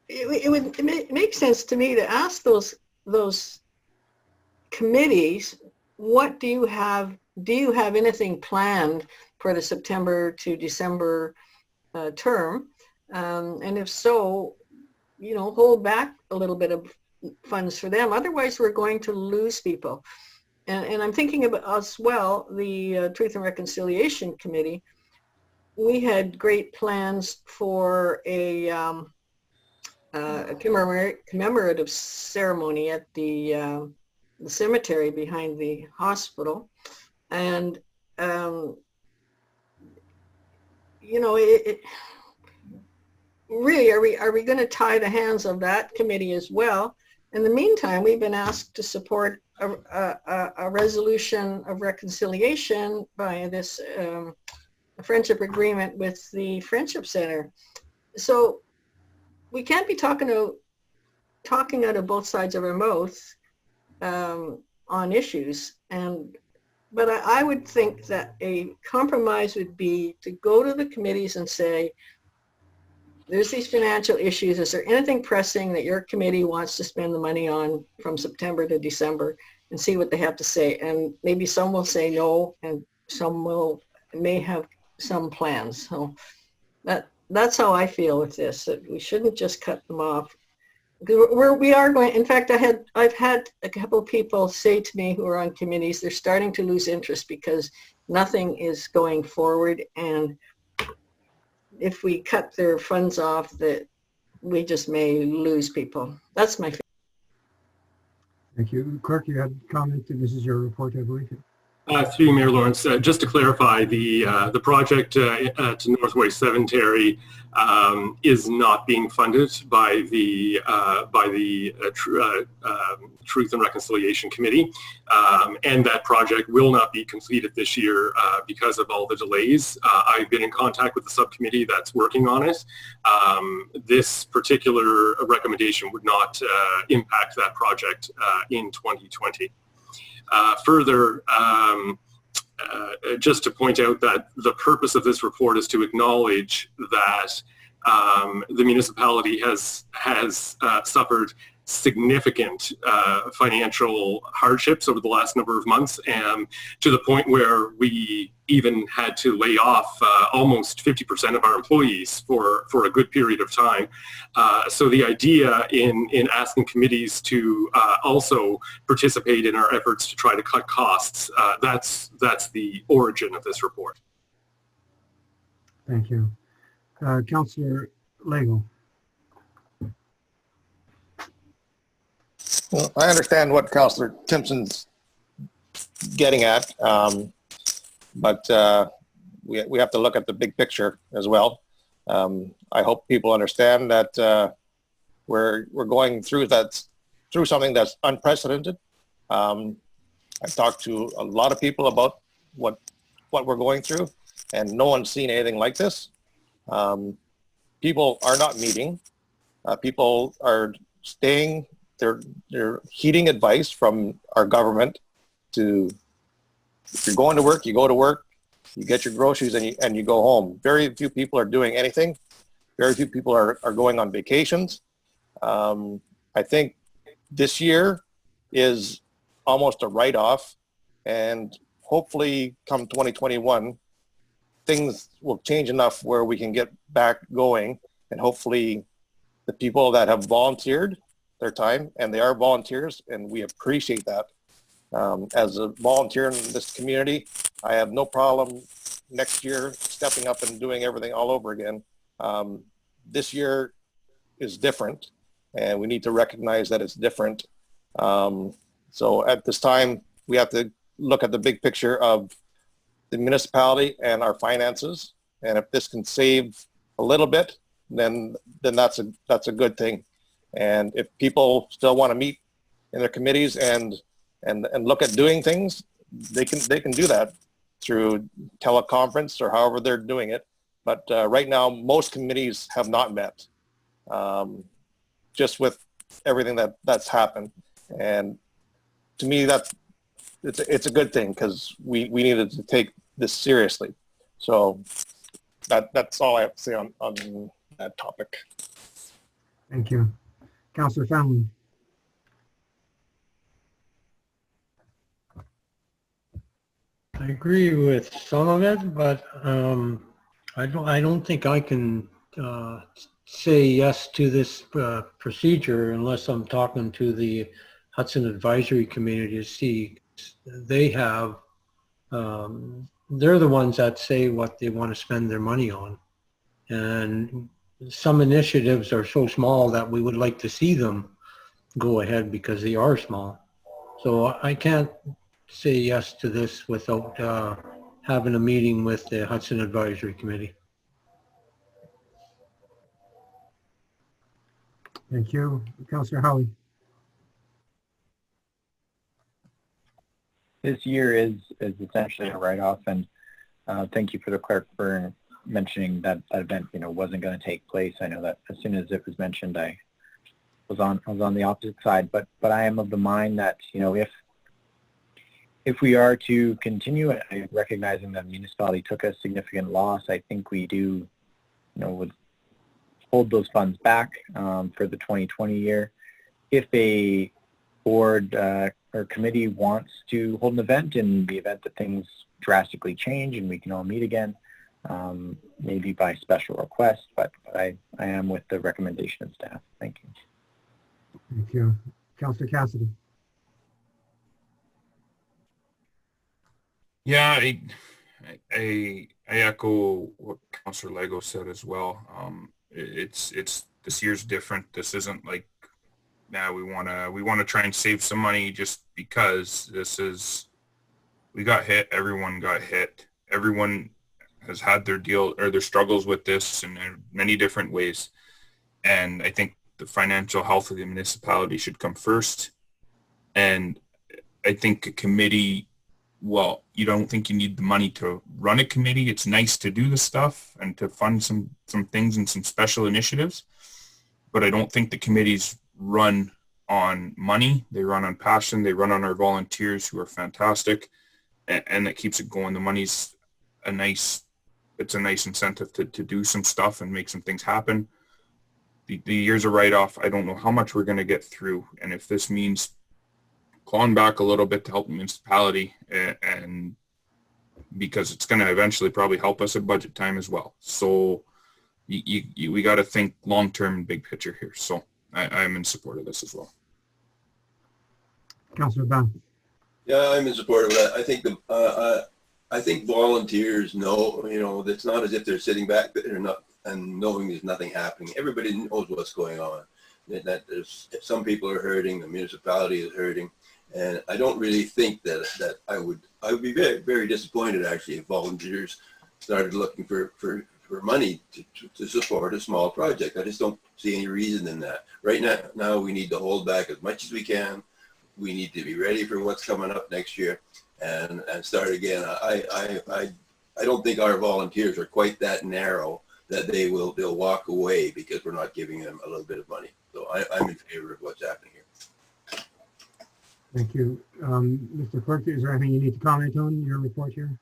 it makes sense to me to ask those committees, what do you have anything planned for the September to December term? And if so, you know, hold back a little bit of funds for them. Otherwise, we're going to lose people. And I'm thinking about as well, the Truth and Reconciliation Committee. We had great plans for a commemorative ceremony at the cemetery behind the hospital. And you know, really, are we going to tie the hands of that committee as well? In the meantime, we've been asked to support a resolution of reconciliation by this friendship agreement with the Friendship Center. So we can't be talking out of both sides of our mouth on issues. But I would think that a compromise would be to go to the committees and say, there's these financial issues. Is there anything pressing that your committee wants to spend the money on from September to December, and see what they have to say? And maybe some will say no, and some may have some plans. So that's how I feel with this, that we shouldn't just cut them off. We are going, in fact, I've had a couple of people say to me who are on committees, they're starting to lose interest because nothing is going forward, and if we cut their funds off, that we just may lose people. That's my feeling. Thank you. Clerk, you had a comment, and this is your report, I believe. Through you, Mayor Lawrence, just to clarify, the project to Northway Cemetery is not being funded by the Truth and Reconciliation Committee, and that project will not be completed this year because of all the delays. I've been in contact with the subcommittee that's working on it. This particular recommendation would not impact that project in 2020. Further, just to point out that the purpose of this report is to acknowledge that the municipality has suffered significant financial hardships over the last number of months, and to the point where we even had to lay off almost 50% of our employees for a good period of time. So the idea in asking committees to also participate in our efforts to try to cut costs, that's the origin of this report. Thank you. Councillor Lego. Well, I understand what Councillor Timpson's getting at, but we have to look at the big picture as well. I hope people understand that we're going through something that's unprecedented. I've talked to a lot of people about what we're going through, and no one's seen anything like this. People are not meeting. People are staying. They're heeding advice from our government to, if you're going to work, you go to work, you get your groceries, and you go home. Very few people are doing anything. Very few people are going on vacations. I think this year is almost a write-off, and hopefully come 2021, things will change enough where we can get back going, and hopefully the people that have volunteered their time, and they are volunteers, and we appreciate that. As a volunteer in this community, I have no problem next year stepping up and doing everything all over again. This year is different, and we need to recognize that it's different. So at this time, we have to look at the big picture of the municipality and our finances, and if this can save a little bit, then that's a good thing. And if people still want to meet in their committees and look at doing things, they can do that through teleconference or however they're doing it. But right now, most committees have not met, just with everything that's happened. And to me, it's a good thing, because we needed to take this seriously. So that's all I have to say on that topic. Thank you. Councillor Fallon. I agree with some of it, but I don't think I can say yes to this procedure unless I'm talking to the Hudson Advisory Committee to see. They have, they're the ones that say what they want to spend their money on, and some initiatives are so small that we would like to see them go ahead because they are small. So I can't say yes to this without having a meeting with the Hudson Advisory Committee. Thank you. Councillor Howie. This year is essentially a write-off, and thank you for the clerk for mentioning that event, wasn't going to take place. I know that as soon as it was mentioned, I was on the opposite side, but I am of the mind that, if we are to continue, recognizing that the municipality took a significant loss, I think we do, would hold those funds back for the 2020 year. If a board or committee wants to hold an event in the event that things drastically change and we can all meet again, maybe by special request, but I am with the recommendation of staff. Thank you. Thank you. Councillor Cassidy. Yeah, I echo what Councillor Lego said as well. It's this year's different. This isn't like, we want to try and save some money just because we got hit. Everyone got hit. Everyone has had their deal or their struggles with this in many different ways. And I think the financial health of the municipality should come first. And I think a committee, well, you don't think you need the money to run a committee. It's nice to do the stuff and to fund some things and some special initiatives. But I don't think the committees run on money. They run on passion. They run on our volunteers who are fantastic. And that keeps it going. The money's a nice incentive to do some stuff and make some things happen. The year's a write-off. I don't know how much we're going to get through. And if this means clawing back a little bit to help the municipality, and because it's going to eventually probably help us at budget time as well. So we got to think long-term and big picture here. So I'm in support of this as well. Councillor Ban. Yeah, I'm in support of that. I think I think volunteers know, it's not as if they're sitting back there and knowing there's nothing happening. Everybody knows what's going on. That there's some people are hurting, the municipality is hurting, and I don't really think that I would be very, very disappointed actually if volunteers started looking for money to support a small project. I just don't see any reason in that. Right now we need to hold back as much as we can. We need to be ready for what's coming up next year and start again. I don't think our volunteers are quite that narrow that they'll walk away because we're not giving them a little bit of money. So I'm in favor of what's happening here. Thank you. Mr. Clerk, is there anything you need to comment on your report here?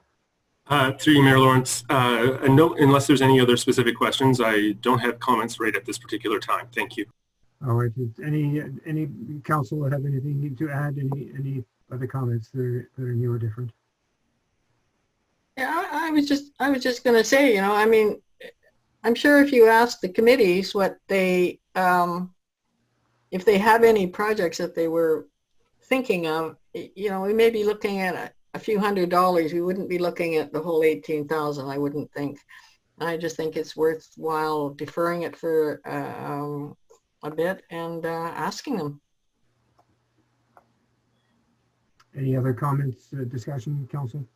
Through you, Mayor Lawrence, no, unless there's any other specific questions, I don't have comments right at this particular time. Thank you. All right. Any council have anything to add? Any other comments that are new or different? Yeah, I was just going to say, I mean, I'm sure if you ask the committees what they, if they have any projects that they were thinking of, we may be looking at a few $100s. We wouldn't be looking at the whole 18,000, I wouldn't think. I just think it's worthwhile deferring it for a bit and asking them. Any other comments, discussion, council?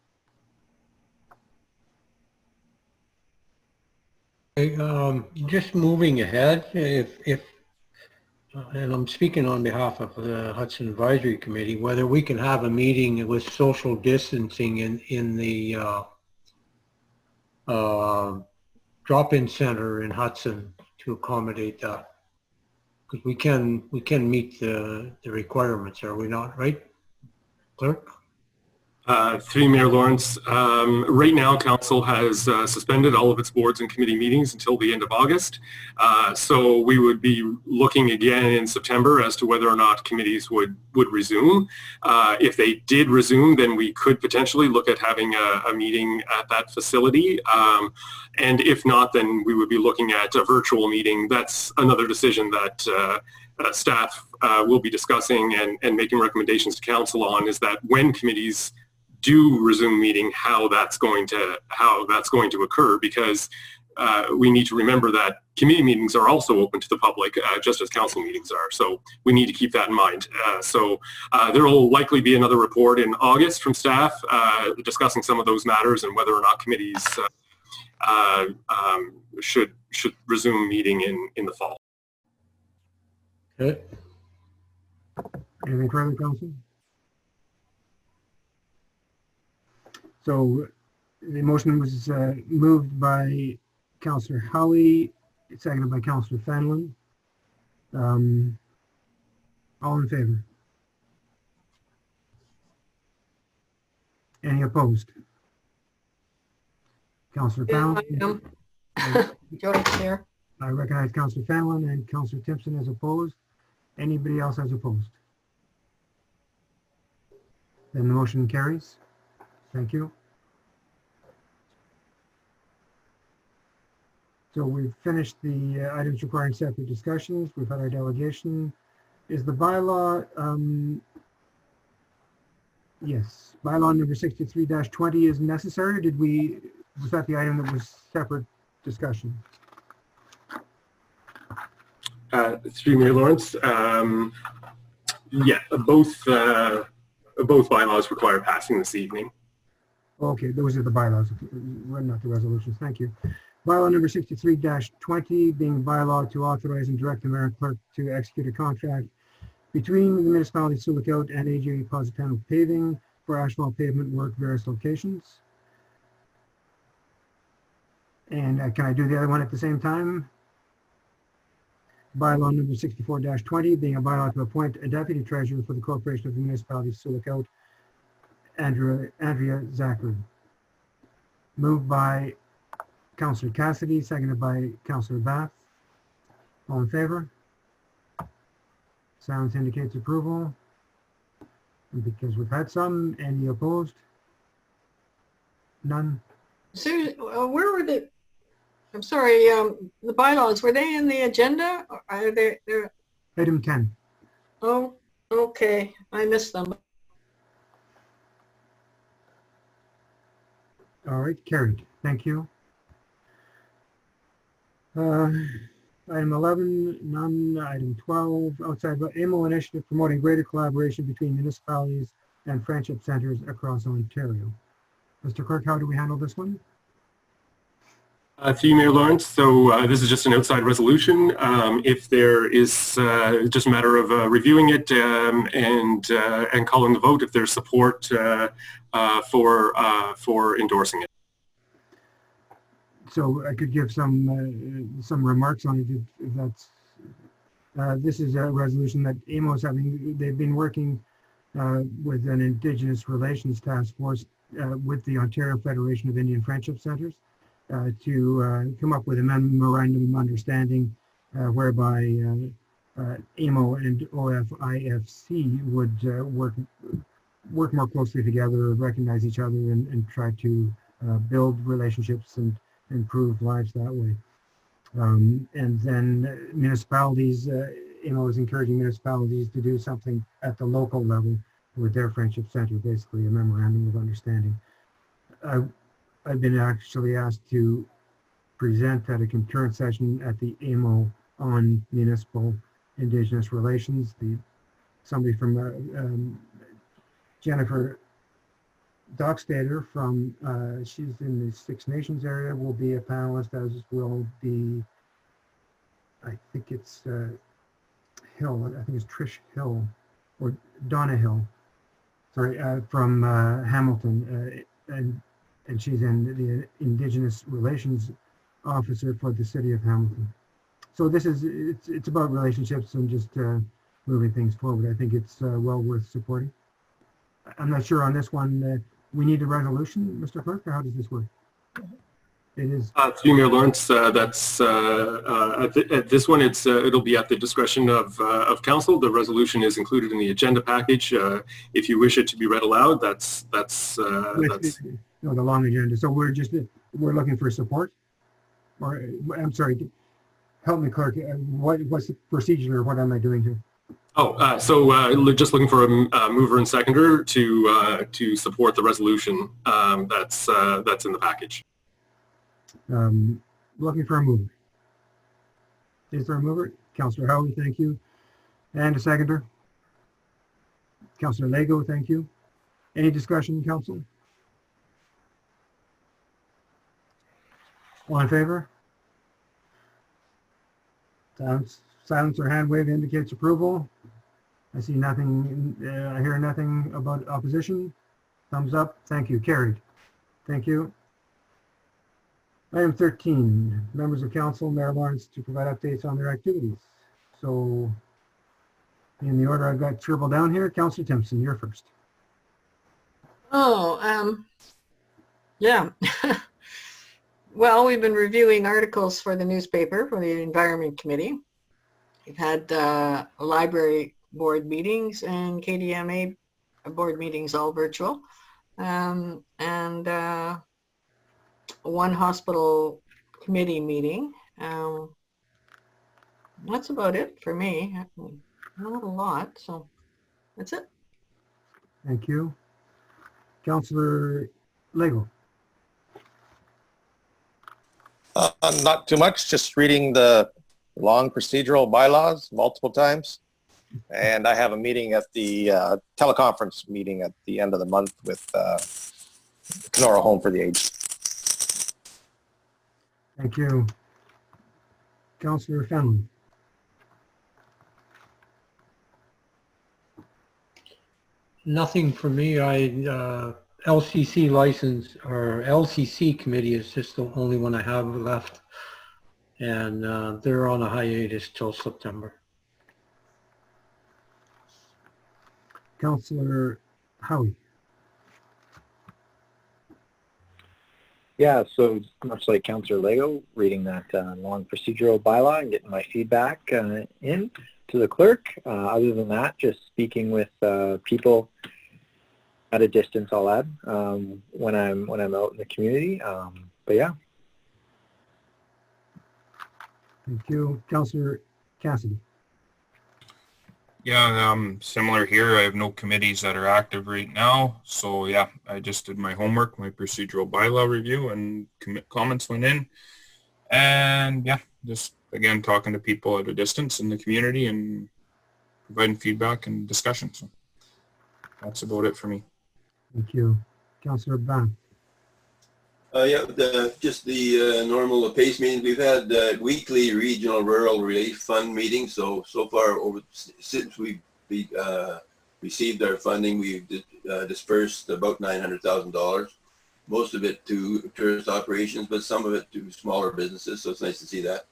Just moving ahead, if and I'm speaking on behalf of the Hudson Advisory Committee, whether we can have a meeting with social distancing in the drop-in center in Hudson to accommodate that, because we can meet the requirements, are we not, right, Clerk? Through Mayor Lawrence, right now Council has suspended all of its boards and committee meetings until the end of August. So we would be looking again in September as to whether or not committees would resume. If they did resume, then we could potentially look at having a meeting at that facility. And if not, then we would be looking at a virtual meeting. That's another decision that staff will be discussing and making recommendations to Council on, is that when committees do resume meeting, how that's going to occur, because we need to remember that committee meetings are also open to the public, just as council meetings are. So we need to keep that in mind. So there will likely be another report in August from staff discussing some of those matters and whether or not committees should resume meeting in the fall. Okay. Anything further, Council? So the motion was moved by Councillor Howie, seconded by Councillor Fenlon. All in favor? Any opposed? Councillor Fenlon? Joyce here. I recognize Councillor Fenlon and Councillor Timpson as opposed. Anybody else as opposed? Then the motion carries. Thank you. So we've finished the items requiring separate discussions. We've had our delegation. Is the bylaw, yes, bylaw number 63-20 is necessary? Was that the item that was separate discussion? Through Mayor Lawrence, yeah, both bylaws require passing this evening. Okay, those are the bylaws, not the resolutions. Thank you. Bylaw number 63-20 being a bylaw to authorize and direct the mayor and clerk to execute a contract between the municipality of Sioux and AJ Positano Paving for asphalt pavement work various locations. And can I do the other one at the same time? Bylaw number 64-20 being a bylaw to appoint a deputy treasurer for the corporation of the municipality of Sioux Andrea Zachary. Moved by Councillor Cassidy, seconded by Councillor Bath. All in favor? Silence indicates approval. And because we've had some, any opposed? None? So, where were the, I'm sorry, the bylaws, were they in the agenda? Or are they there? Item 10. Oh, okay, I missed them. All right, carried. Thank you. Item 11, none. Item 12, outside AMO initiative promoting greater collaboration between municipalities and friendship centers across Ontario. Mr. Clerk, how do we handle this one? Through you, Mayor Lawrence. So this is just an outside resolution. If there is just a matter of reviewing it and calling the vote if there's support for endorsing it. So I could give some remarks on it if that's. This is a resolution that AMO is having. They've been working with an Indigenous Relations Task Force with the Ontario Federation of Indian Friendship Centers to come up with a memorandum of understanding whereby AMO and OFIFC would work more closely together, recognize each other, and try to build relationships and improve lives that way. And then municipalities, AMO is encouraging municipalities to do something at the local level with their friendship center, basically a memorandum of understanding. I've been actually asked to present at a concurrent session at the AMO on municipal Indigenous relations. Somebody from Jennifer Dockstader from, she's in the Six Nations area, will be a panelist, as will be, I think it's Hill, I think it's Trish Hill, or Donna Hill, sorry, from Hamilton, and she's in the Indigenous Relations Officer for the City of Hamilton. So this is, it's about relationships and just moving things forward. I think it's well worth supporting. I'm not sure on this one. We need a resolution, Mr. Clerk, or how does this work? It is. Through Mayor Lawrence, that's at this one. It'll be at the discretion of council. The resolution is included in the agenda package. If you wish it to be read aloud, that's no, the long agenda. So we're looking for support. Or I'm sorry, help me, Clerk. What's the procedure? Or what am I doing here? Oh, so just looking for a mover and seconder to support the resolution that's in the package. Looking for a mover. Is there a mover? Councillor Howie, thank you. And a seconder? Councillor Lego, thank you. Any discussion, council? All in favor? Silence or hand wave indicates approval. I see nothing, I hear nothing about opposition. Thumbs up. Thank you. Carried. Thank you. Item 13, members of council, Mayor Lawrence to provide updates on their activities. So in the order I've got scribbled down here, Councillor Timpson, you're first. Oh, yeah. Well, we've been reviewing articles for the newspaper for the Environment Committee. We've had library board meetings and KDMA board meetings, all virtual. And one hospital committee meeting. That's about it for me. Not a lot, so that's it. Thank you. Councillor Lego. Not too much, just reading the long procedural bylaws multiple times. And I have a meeting at the teleconference meeting at the end of the month with Kenora Home for the Aged. Thank you. Councillor Fenlon. Nothing for me. LCC license or LCC committee is just the only one I have left. And they're on a hiatus till September. Councillor Howie. Yeah, so much like Councillor Lego, reading that long procedural bylaw and getting my feedback in to the clerk. Other than that, just speaking with people at a distance, I'll add, when I'm out in the community. But yeah. Thank you. Councillor Cassidy. Yeah, similar here. I have no committees that are active right now. So yeah, I just did my homework, my procedural bylaw review, and comments went in. And yeah, just again, talking to people at a distance in the community and providing feedback and discussion. So that's about it for me. Thank you. Councillor Ban. Yeah, just the normal PACE meetings. We've had weekly regional rural relief fund meetings. So far, since we received our funding, we've dispersed about $900,000. Most of it to tourist operations, but some of it to smaller businesses. So it's nice to see that.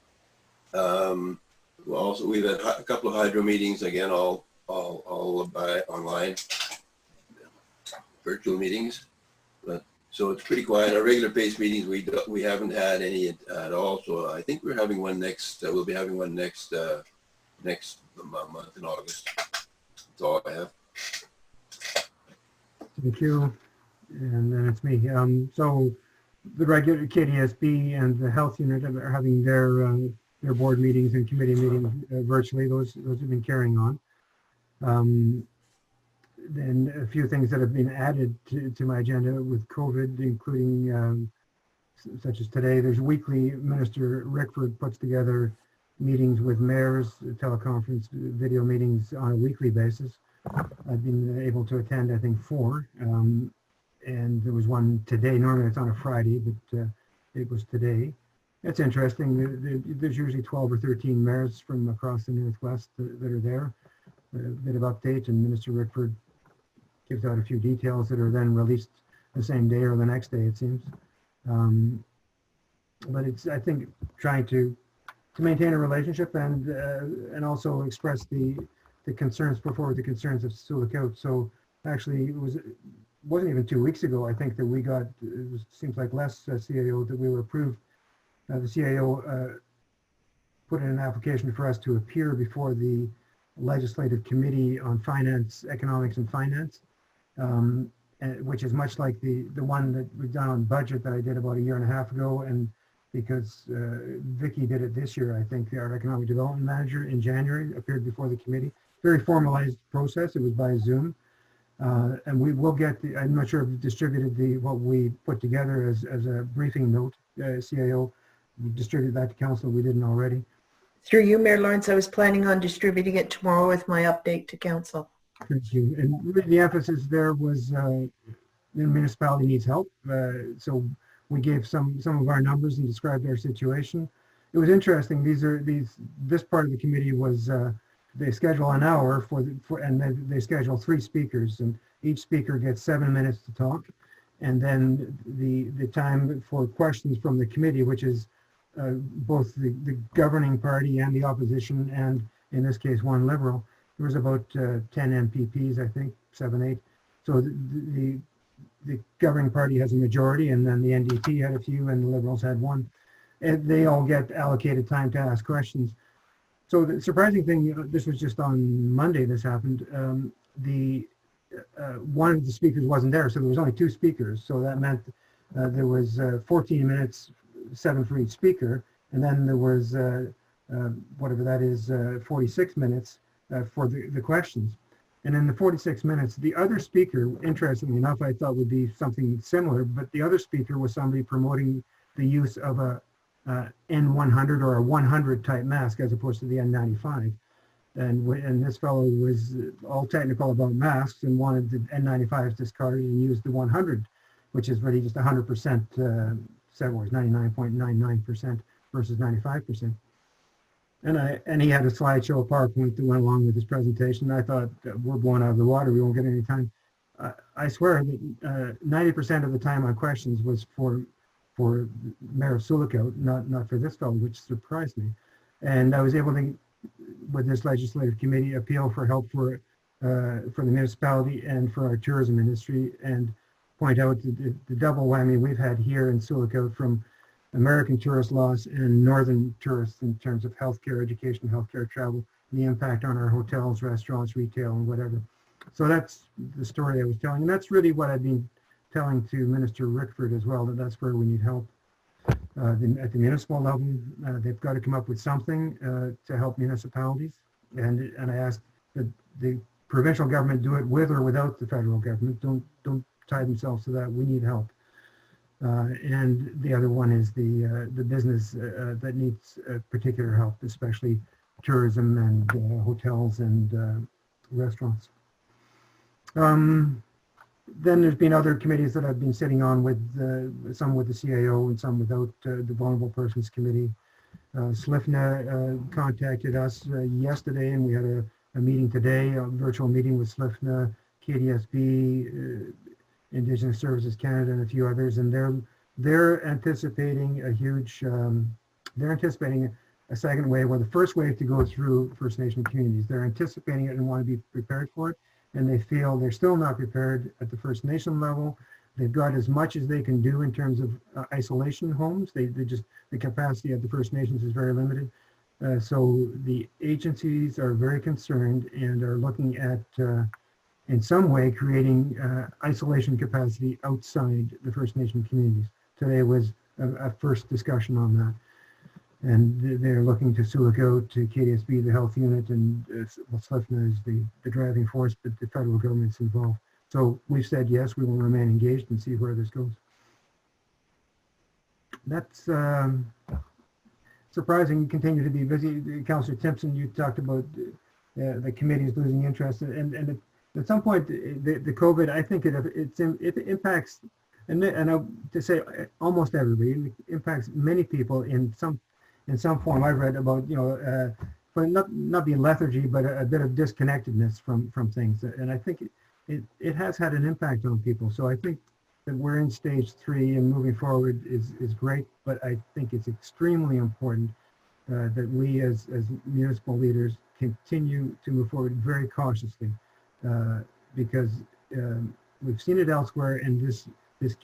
Also, we've had a couple of hydro meetings, again, all by online, virtual meetings. But so it's pretty quiet. Our regular PACE meetings, we haven't had any at all. So I think we're having one next. We'll be having one next month in August. That's all I have. Thank you. And then it's me. So the regular KDSB and the health unit are having their board meetings and committee meetings virtually. Those have been carrying on. Then a few things that have been added to my agenda with COVID, including such as today. There's weekly, Minister Rickford puts together meetings with mayors, teleconference video meetings on a weekly basis. I've been able to attend, I think, 4. And there was one today. Normally it's on a Friday, but it was today. It's interesting. There's usually 12 or 13 mayors from across the Northwest that are there. A bit of update, and Minister Rickford gives out a few details that are then released the same day or the next day, it seems. But it's, I think, trying to maintain a relationship and also express the concerns, put forward the concerns of Sioux. So actually, it wasn't even 2 weeks ago, I think, that we got, seems like less CAO, that we were approved. The CAO put in an application for us to appear before the Legislative Committee on Finance, Economics and Finance, which is much like the one that we've done on budget that I did about 1.5 years ago. And because Vicky did it this year, I think our Economic Development Manager in January appeared before the committee. Very formalized process. It was by Zoom. And we will get I'm not sure if we distributed what we put together as a briefing note, CAO. We distributed that to council. We didn't already. Through you, Mayor Lawrence, I was planning on distributing it tomorrow with my update to council. Thank you. And really the emphasis there was the municipality needs help. So we gave some of our numbers and described our situation. it was interesting. This part of the committee was, they schedule an hour and they schedule 3 speakers, and each speaker gets 7 minutes to talk. And then the time for questions from the committee, which is both the governing party and the opposition, and in this case, 1 Liberal. There was about 10 MPPs, I think, 7, 8. So the governing party has a majority, and then the NDP had a few, and the Liberals had 1. And they all get allocated time to ask questions. So the surprising thing, this was just on Monday this happened, one of the speakers wasn't there, so there was only 2 speakers. So that meant there was 14 minutes, 7 for each speaker, and then there was, whatever that is, 46 minutes for the questions. And in the 46 minutes, the other speaker, interestingly enough, I thought would be something similar, but the other speaker was somebody promoting the use of a N100 or a 100 type mask as opposed to the N95. And this fellow was all technical about masks and wanted the N95s discarded and used the 100, which is really just 100%, 99.99% versus 95%. And he had a slideshow, a PowerPoint that went along with his presentation. I thought, we're blown out of the water. We won't get any time. I swear that 90% of the time on questions was for Mayor of Sioux, not for this fellow, which surprised me. And I was able to, with this legislative committee, appeal for help for the municipality and for our tourism industry, and point out the double whammy we've had here in Sioux from American tourist loss and northern tourists in terms of healthcare, education, healthcare, travel, and the impact on our hotels, restaurants, retail, and whatever. So that's the story I was telling, and that's really what I've been telling to Minister Rickford as well, that's where we need help. At the municipal level, they've got to come up with something to help municipalities, and I asked that the provincial government do it with or without the federal government. Don't tie themselves to that. We need help. And the other one is the business that needs particular help, especially tourism and hotels and restaurants. Then there's been other committees that I've been sitting on with, some with the CAO and some without, the Vulnerable Persons Committee. SLIFNA contacted us yesterday, and we had a meeting today, a virtual meeting with SLIFNA, KDSB, Indigenous Services Canada, and a few others, and they're anticipating a huge, they're anticipating a second wave, or the first wave to go through First Nation communities. They're anticipating it and want to be prepared for it, and they feel they're still not prepared at the First Nation level. They've got as much as they can do in terms of isolation homes. The capacity of the First Nations is very limited. So the agencies are very concerned and are looking at, in some way, creating isolation capacity outside the First Nation communities. Today was a first discussion on that. And they're looking to Sioux, to KDSB, the health unit, and SLIFNA is the driving force, but the federal government's involved. So we've said yes, we will remain engaged and see where this goes. That's surprising. Continue to be busy. Councillor Timpson, you talked about the committees losing interest, and at some point, the COVID, I think it impacts, and to say almost everybody, it impacts many people in some form. I've read about, but not being lethargy, but a bit of disconnectedness from things, and I think it has had an impact on people. So I think that we're in stage 3 and moving forward is great, but I think it's extremely important that we as municipal leaders continue to move forward very cautiously, because we've seen it elsewhere, and this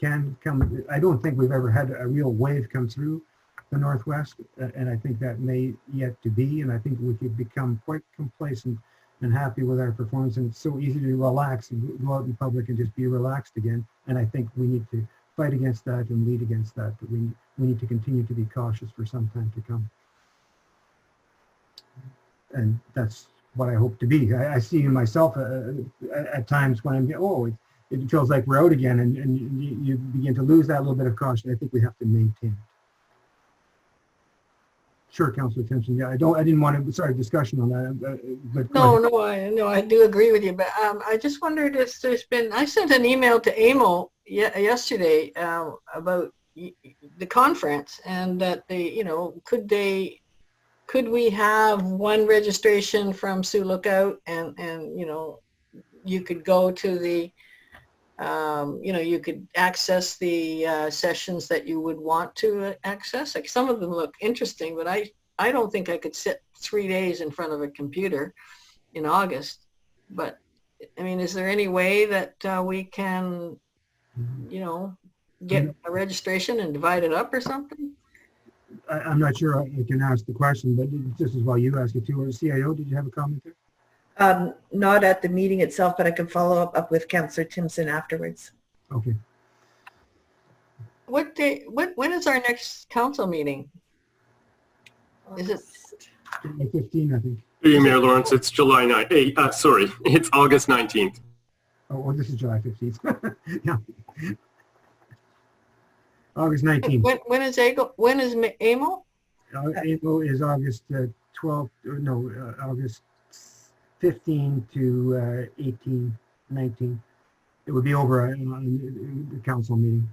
can come. I don't think we've ever had a real wave come through the Northwest, and I think that may yet to be, and I think we could become quite complacent and happy with our performance, and it's so easy to relax and go out in public and just be relaxed again, and I think we need to fight against that and lead against that, but we need to continue to be cautious for some time to come. And that's what I hope to be. I see in myself at times when I'm, it feels like we're out again, and you begin to lose that little bit of caution. I think we have to maintain it. Sure, Councillor Timpson. Yeah, I didn't want to start a discussion on that. But No, I do agree with you. But I just wondered if there's been. I sent an email to AMO yesterday about the conference, and that they, you know, could we have one registration from Sioux Lookout, and you know, you could go to the you know, you could access the sessions that you would want to access. Like, some of them look interesting, but I don't think I could sit 3 days in front of a computer in August. But I mean, is there any way that we can, you know, get a registration and divide it up or something? I'm not sure I can ask the question, but just as well you ask it too. Or CIO, did you have a comment there? Not at the meeting itself, but I can follow up with Councillor Timpson afterwards. Okay. What day? When is our next council meeting? Is it July 15, I think. Through you, Mayor Lawrence, it's July 9th. Sorry, it's August 19th. Oh, well, this is July 15th. Yeah. August 19th. when is AGO? When is AMO? AMO is August 12th, no, August 15 to 18, 19. It would be over the council meeting.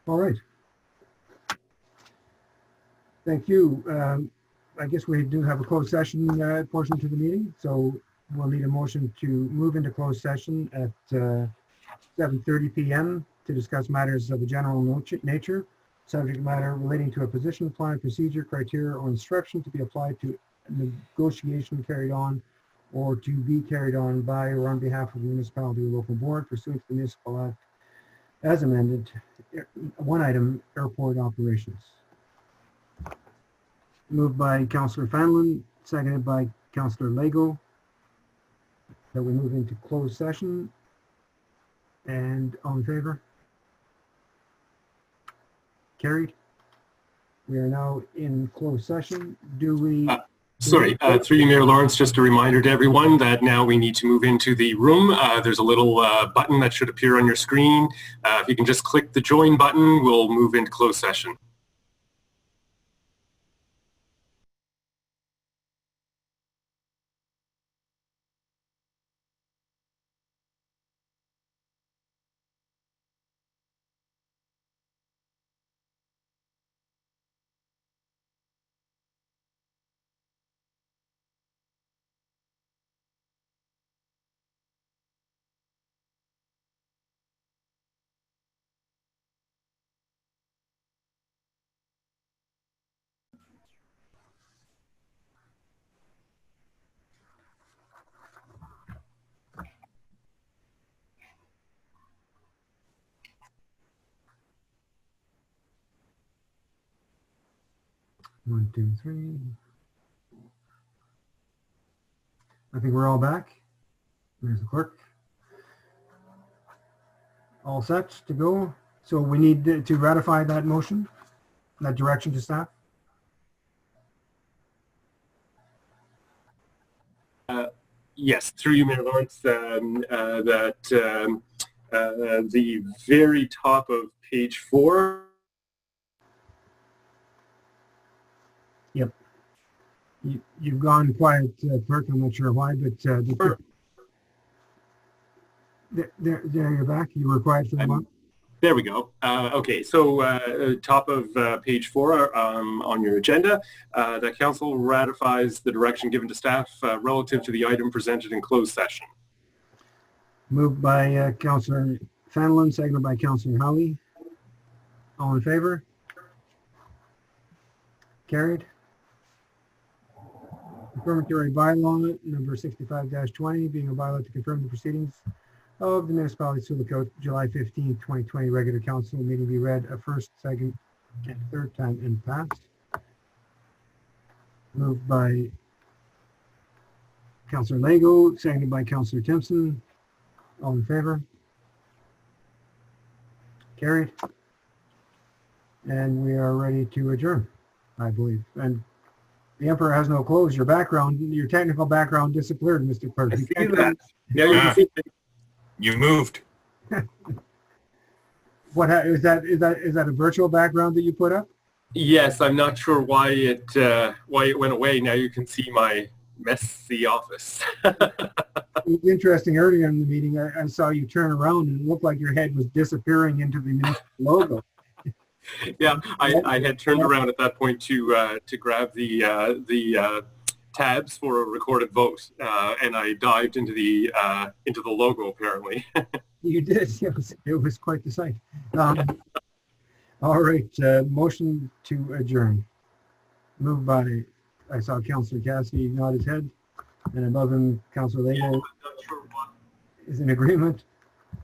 All right. Thank you. I guess we do have a closed session portion to the meeting, so we'll need a motion to move into closed session at 7:30 p.m. to discuss matters of a general nature, subject matter relating to a position, plan, procedure, criteria, or instruction to be applied to a negotiation carried on or to be carried on by or on behalf of the municipality or local board pursuant to the municipal act as amended. One item, airport operations. Moved by Councillor Fanlon, seconded by Councillor Lego, that we move into closed session. And all in favor? Carried. We are now in closed session. Do we? Sorry, through you, Mayor Lawrence, just a reminder to everyone that now we need to move into the room. There's a little button that should appear on your screen. If you can just click the join button, we'll move into closed session. One, two, three. I think we're all back. There's the clerk. All set to go. So we need to ratify that motion, that direction to staff. Yes, through you, Mayor Lawrence, the very top of page 4. Yep. You've gone quiet, clerk. I'm not sure why, but there you're back. You were quiet for a moment. There we go. Okay, so top of page 4 on your agenda, that council ratifies the direction given to staff relative to the item presented in closed session. Moved by Councillor Fanlon, seconded by Councillor Howie. All in favor? Carried. Confirmatory bylaw number 65-20, being a bylaw to confirm the proceedings of the municipality of Sioux Lookout, July 15, 2020 regular council meeting be read a first, second, and third time and passed. Moved by Councillor Lego, seconded by Councillor Timpson. All in favor? Carried. And we are ready to adjourn, I believe. And the Emperor has no clothes. Your background, your technical background disappeared, Mr. Clerk. I see that. Yeah, you can see it. You moved. What is that? Is that a virtual background that you put up? Yes, I'm not sure why it went away. Now you can see my messy office. It was interesting earlier in the meeting, I saw you turn around and it looked like your head was disappearing into the municipal logo. Yeah, I had turned around at that point to grab the tabs for a recorded vote, and I dived into the logo apparently. You did. It was quite the sight. All right, motion to adjourn. Moved by, I saw Councillor Cassidy nod his head, and above him, Councillor Lego is in agreement.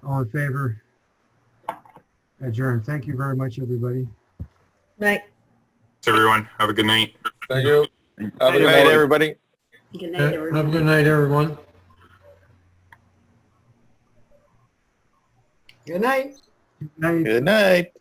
All in favor? Adjourn. Thank you very much, everybody. Night. Thanks, everyone. Have a good night. Thank you. Have a good night, everybody. Good night, everyone. Have a good night, everyone. Good night. Night. Good night.